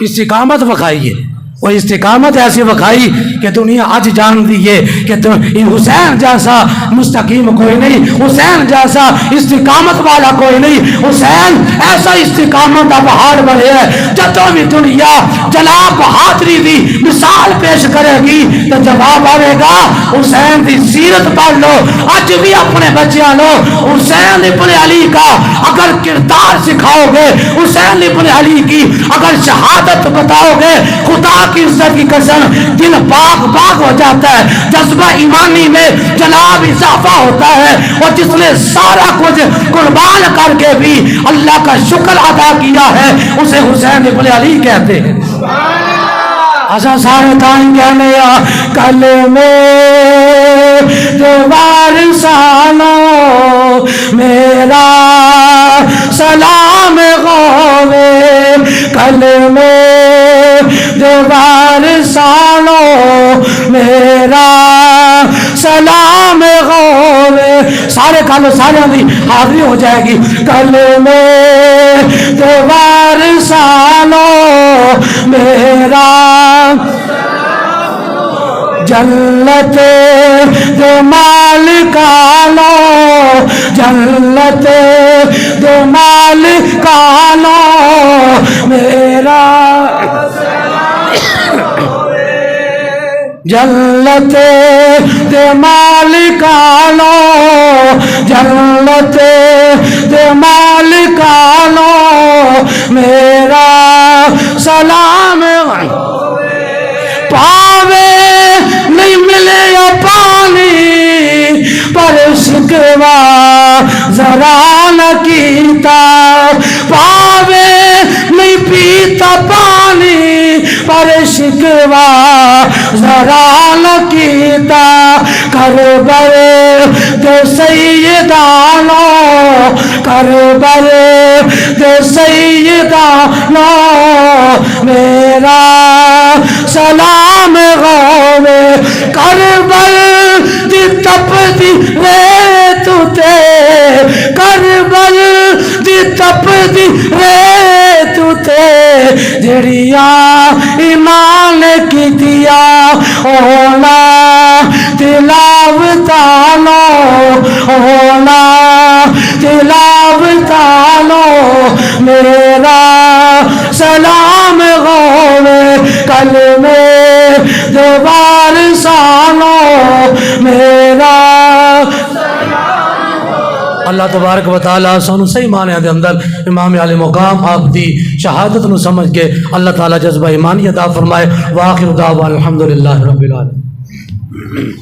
[SPEAKER 3] استقامت وکھائی ہے وہ استقامت ایسی وکھائی کہ دنیا آج جان دیئے کہ حسین جیسا مستقیم کوئی نہیں حسین جیسا استقامت والا کوئی نہیں حسین ایسا استقامت کا پہاڑ بنے ہے جب بھی دنیا جناب بہادری دی مثال پیش کرے گی تو جواب آئے گا حسین دی سیرت پڑھ لو آج بھی اپنے بچیاں لو حسین ابن علی کا اگر کردار سکھاؤ گے حسین ابن علی کی اگر شہادت بتاؤ گے خدا کی عزت کی قسم دل باغ باغ ہو جاتا ہے جذبہ ایمانی میں جناب اضافہ ہوتا ہے اور جس نے سارا کچھ قربان کر کے بھی اللہ کا شکر ادا کیا ہے اسے حسین ابن علی کہتے ہیں ایسا سارے تائیں کہنے کلمے دوبار سانو میرا سلام غوے کلمے دوبار سانو میرا سلام غوے سارے کالو سارے دی حاضری ہو جائے گی کلمے دوبار سانو میرا جنت دے مالکانو جنت دے مالکانو میرا جنت دے مالکانو جنت دے مالکانو میرا سلام پاوے نہیں ملے یا پانی پر شکوا ذرا نہ کیتا پاوے نہیں پیتا پانی پر شکوا ذرا نہ کیتا کربل دے سیدانو کربل دے سیدانو میرا سلام غوے کربل دی تپ دی ریت تے کربل ہونا تلاوتانو ہونا تلاوتانو میرا سلام غوے کلمے دوبار سانو میرا اللہ تبارک و تعالیٰ سانو صحیح معنی دے اندر امام علی مقام آپ دی شہادت نو سمجھ کے اللہ تعالیٰ جذبہ ایمانی عطا فرمائے. وآخر دعوانا الحمدللہ رب العالمین.